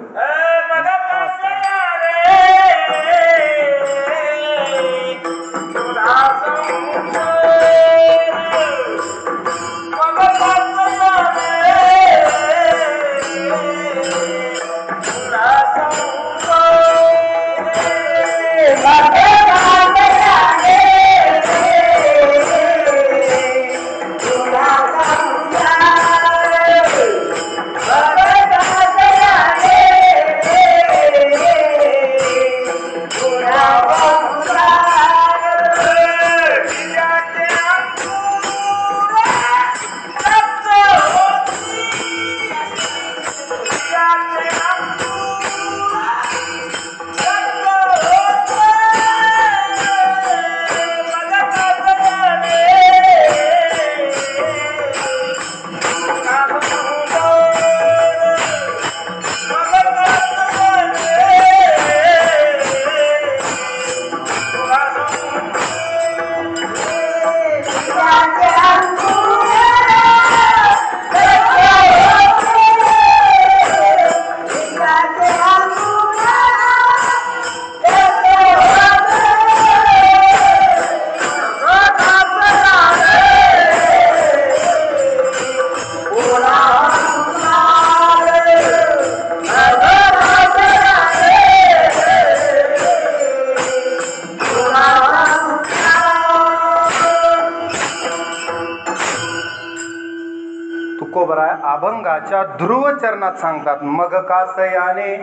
अभंगाच्या ध्रुव चरणात सांगतात मग कासयाने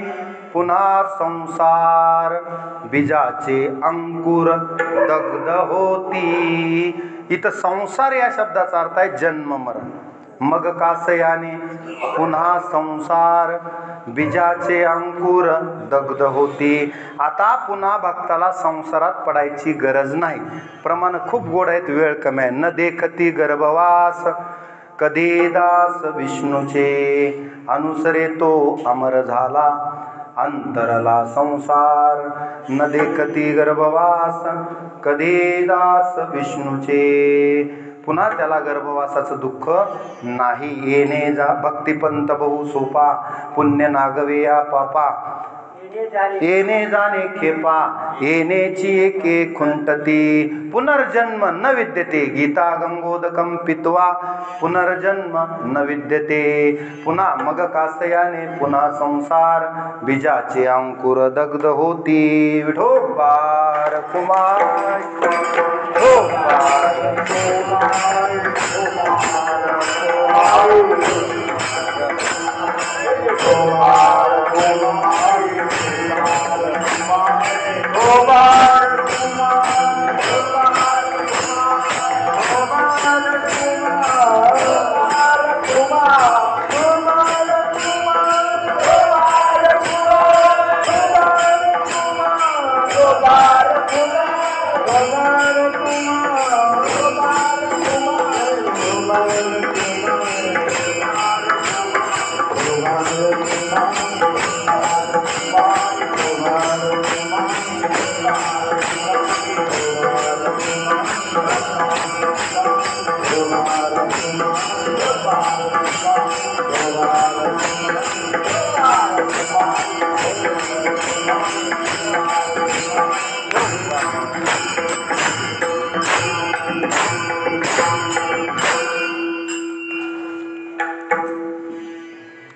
पुन्हा संसार बीजाचे अंकुर दग्ध होती. इथं संसार या शब्दाचा अर्थ आहे जन्म मरण. मग कासयाने पुन्हा संसार बीजाचे अंकुर दग्ध होती. आता पुन्हा भक्ताला संसारात पडायची गरज नाही. प्रमाण खूप गोड आहेत, वेळ कमी आहे. न देखती गर्भवास कधी दास विष्णूचे अनुसरे तो अमर झाला अंतरला संसार. न देखती गर्भवास कधी दास विष्णूचे. पुन्हा त्याला गर्भवासाचं दुःख नाही. येणे जा भक्तिपंत बहु सोपा पुण्य नागवे या पापा. येणे जाणे खेपा येण्याची एके खुंटती पुनर्जन्म न विद्यते गीता गंगोदकं पित्वा पुनर्जन्म न विद्यते पुन्हा मग कासयाने पुन्हा संसार बीजाचे अंकुर दग्ध होती विठोबार कुमार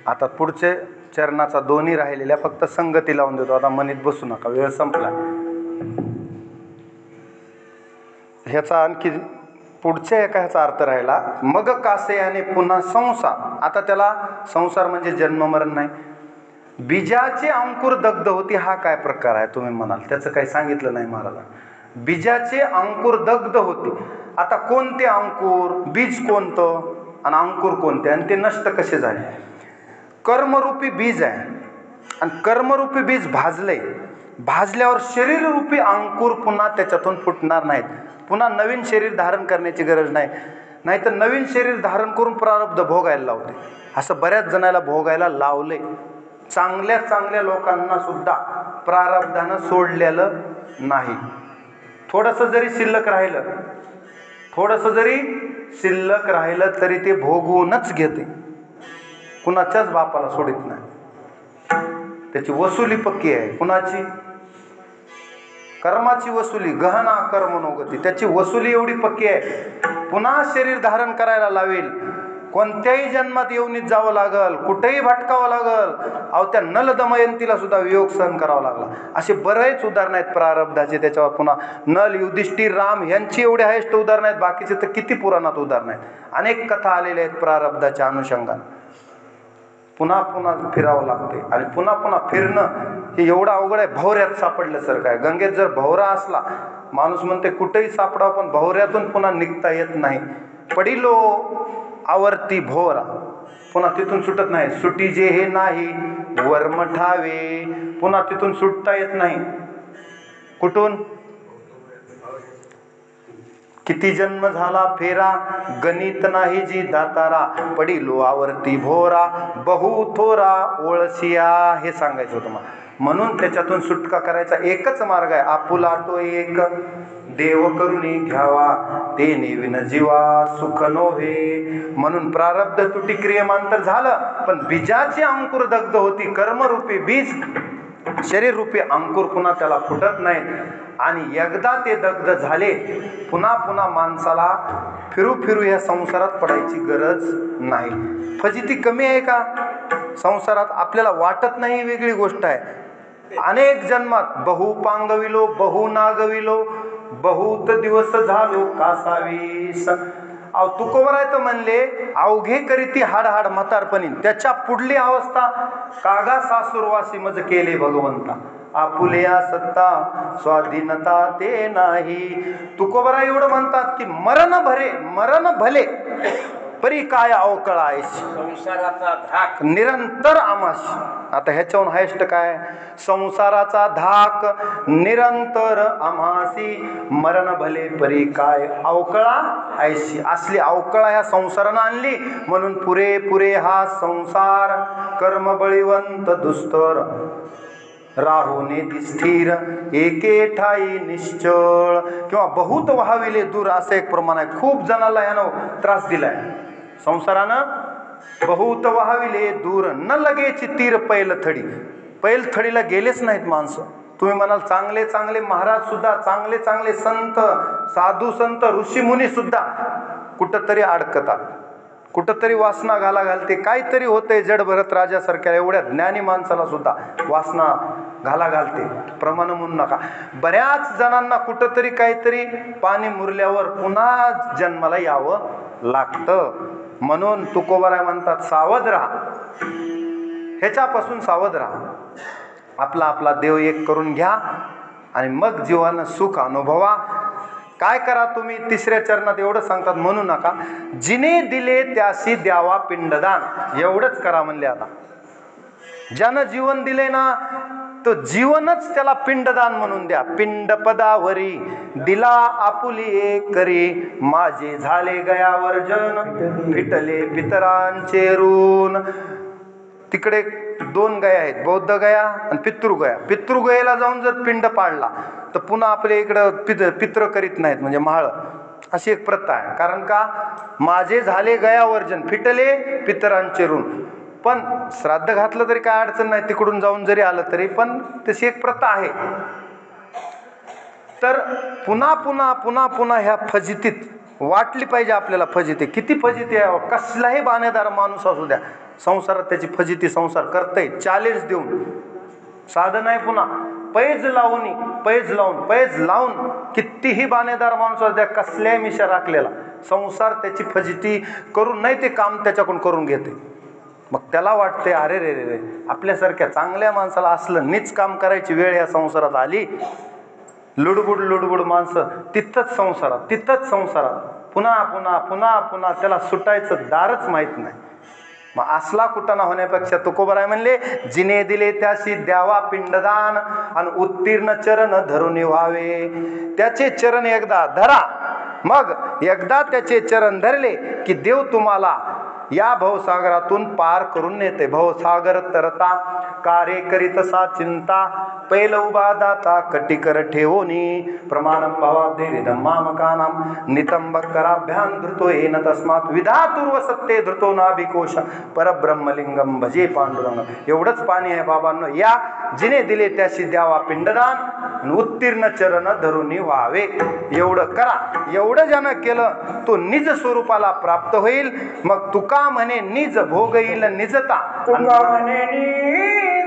आता पुढचे चरणाचा दोन्ही राहिलेल्या फक्त संगती लावून देतो. आता मनीत बसू नका, वेळ संपला. ह्याचा आणखी पुढच्या एका ह्याचा अर्थ राहिला मग कासयाने पुन्हा संसार. आता त्याला संसार म्हणजे जन्म मरण नाही. बीजाचे अंकुर दग्ध होती हा काय प्रकार आहे तुम्ही म्हणाल, त्याचं काही सांगितलं नाही महाराज. बीजाचे अंकुर दग्ध होते. आता कोणते अंकुर, बीज कोणतं आणि अंकुर कोणते आणि ते नष्ट कसे झाले. कर्मरूपी बीज आहे आणि कर्मरूपी बीज भाजलंय. भाजल्यावर शरीररूपी अंकुर पुन्हा त्याच्यातून फुटणार नाहीत. पुन्हा नवीन शरीर धारण करण्याची गरज नाही. नाहीतर नवीन शरीर धारण करून प्रारब्ध भोगायला लावते. असं बऱ्याच जणाला भोगायला लावले. चांगल्या चांगल्या लोकांना सुद्धा प्रारब्धानं सोडलेलं नाही. थोडंसं जरी शिल्लक राहिलं तरी ते भोगवूनच घेते. कुणाच्याच बापाला सोडित नाही. त्याची वसुली पक्की आहे. कुणाची? कर्माची वसुली. गहना कर्मणोगती, त्याची वसुली एवढी पक्की आहे. पुन्हा शरीर धारण करायला लावेल. कोणत्याही जन्मात येऊनीत जावं लागल, कुठेही भटकावं लागल. अहो त्या नल दमयंतीला सुद्धा वियोग सहन करावा लागला. असे बरेच उदाहरण आहेत प्रारब्धाचे. त्याच्यावर पुन्हा नल, युधिष्ठिर, राम यांची एवढे हायस्ट उदाहरण आहेत. बाकीचे तर किती पुराणात उदाहरण आहेत. अनेक कथा आलेल्या आहेत प्रारब्धाच्या अनुषंगाने. पुन्हा पुन्हा फिरावं लागते आणि पुन्हा पुन्हा फिरणं हे एवढं अवघड आहे. भवऱ्यात सापडल्यासारखं आहे. गंगेत जर भवरा असला, माणूस म्हणते कुठेही सापडावं पण भवऱ्यातून पुन्हा निघता येत नाही. पडिलो आवर्ती भोवरा, पुन्हा तिथून सुटत नाही. सुटी जे हे नाही वर्म ठावे, पुन्हा तिथून सुटता येत नाही. कुठून? किती जन्म झाला फेरा, गणित नाही जी दातारा. पडिलो आवर्ती भोरा, बहु थोरा ओळसिया. हे सांगायचं होतं मला. म्हणून त्याच्यातून सुटका करायचा एकच मार्ग आहे. आपुला तो एक देव करुणी घ्यावा, ते नेविन जीवा सुख नोहे. म्हणून प्रारब्ध तुटी क्रियमांतर झालं, पण बीजाची अंकुर दग्ध होती. कर्मरूपी बीज, शरीररूपी अंकुर पुन्हा त्याला फुटत नाही. आणि एकदा ते दग्ध झाले, पुन्हा पुन्हा माणसाला फिरू या संसारात पडायची गरज नाही. फजिती कमी आहे का संसारात? आपल्याला वाटत नाही, वेगळी गोष्ट आहे. अनेक जन्मात बहु पांगविलो, बहु नागविलो, बहुत दिवस झालो कासावीस. अहो तुकोबराय तर म्हणले अवघे करीती हाड हाड म्हातारपणी. त्याच्या पुढली अवस्था कागा सासुरवासी मज केले भगवंता. आपुल्या सत्ता स्वाधीनता ते नाही. तुकोबराय एवढं म्हणतात की मरण भले परी काय अवकळा आहे संसाराचा धाक निरंतर आमाशी. आता ह्याच्याहून हायस्ट काय? संसाराचा धाक निरंतर आम्हासी, मरण भले परी काय अवकळा ऐशी. असली अवकळा ह्या संसारानं आणली. म्हणून पुरे हा संसार कर्म बळीवंत दुस्तर, राहुने स्थिर एके ठाई निश्चळ. किंवा बहुत व्हाविले दूर असं एक प्रमाण आहे. खूप जणाला यानं त्रास दिलाय संसारानं. बहुत व्हाविले दूर न लगेची तीर पैल थडी. पैलथडीला गेलेच नाहीत माणसं. तुम्ही म्हणाल चांगले चांगले महाराज सुद्धा, चांगले चांगले संत, साधू संत, ऋषीमुनी सुद्धा कुठंतरी अडकतात, कुठंतरी वासना घालते. काहीतरी होतंय जडभरत राजासारख्या एवढ्या ज्ञानी माणसाला सुद्धा वासना घालते. प्रमाण म्हणू नका. बऱ्याच जणांना कुठंतरी काहीतरी पाणी मुरल्यावर पुन्हा जन्माला यावं लागतं. म्हणून तुकोबाराय म्हणतात सावध राहा, ह्याच्यापासून सावध राहा. आपला आपला देव एक करून घ्या आणि मग जीवानं सुख अनुभवा. काय करा तुम्ही? तिसऱ्या चरणात एवढं सांगतात, म्हणू नका जिने दिले त्याशी द्यावा पिंडदान. एवढंच करा म्हणले. आता ज्यानं जीवन दिले ना, तो जीवनच त्याला पिंडदान म्हणून द्या. पिंड पदावरी दिला आपुली करी, माझे झाले गयावर जन फिटले पितरांचे ऋण. तिकडे 2 गया आहेत, बौद्ध गया आणि पितृगया. पितृगयेला जाऊन जर पिंड पाडला तर पुन्हा आपल्या इकडं पित्र करीत नाहीत, म्हणजे म्हाळ. अशी एक प्रथा आहे. कारण का? माझे झाले गयावर्जन फिटले पितरांचे ऋण. पण श्राद्ध घातलं तरी काय अडचण नाही, तिकडून जाऊन जरी आलं तरी, पण तशी एक प्रथा आहे. तर पुन्हा पुन्हा पुन्हा पुन्हा ह्या फजितीत वाटली पाहिजे आपल्याला. फजिती किती फजिती आहे. कसलाही बाणेदार माणूस असू द्या, संसारात त्याची फजिती संसार करतय. चॅलेंज देऊन साधं नाही, पुन्हा पैज लावून कितीही बाणेदार माणूस असू द्या, कसल्याही मिशा राखलेला संसार त्याची फजिती करून नाही ते काम त्याच्याकडून करून घेते. मग त्याला वाटते अरे रे रे, आपल्यासारख्या चांगल्या माणसाला असलं नीच काम करायची वेळ या संसारात आली. लुडबुड माणसं तिथंच संसारात पुन्हा पुन्हा पुन्हा पुन्हा त्याला सुटायचं दारच माहीत नाही. मग असला कुटाणा होण्यापेक्षा तुकोबाराय म्हणले जिने दिले त्याशी द्यावा पिंडदान आणि उत्तीर्ण चरण धरून व्हावे. त्याचे चरण एकदा धरा, मग एकदा त्याचे चरण धरले की देव तुम्हाला या भवसागरातून पार करून नेते. भवसागर तरता कार्य करीतसा चिंता, पैल उभा दाता कटिकर ठेवोनी, प्रमाणम भावाब्धेरिदम मामकानाम नितंब कराभ्यान धृतो येन तस्मात विधातुर्व सत्ते धृतो नाभिकोश परब्रह्मलिंगम भजे पांडुरंग. एवढंच पाणी आहे बाबांनो. या जिने दिले त्याशी द्यावा पिंडदान, उत्तीर्ण चरण धरून व्हावे. एवढं करा. एवढं ज्यानं केलं तो निज स्वरूपाला प्राप्त होईल. मग तुका म्हणे निज भोग येईल निजता, तुका म्हणे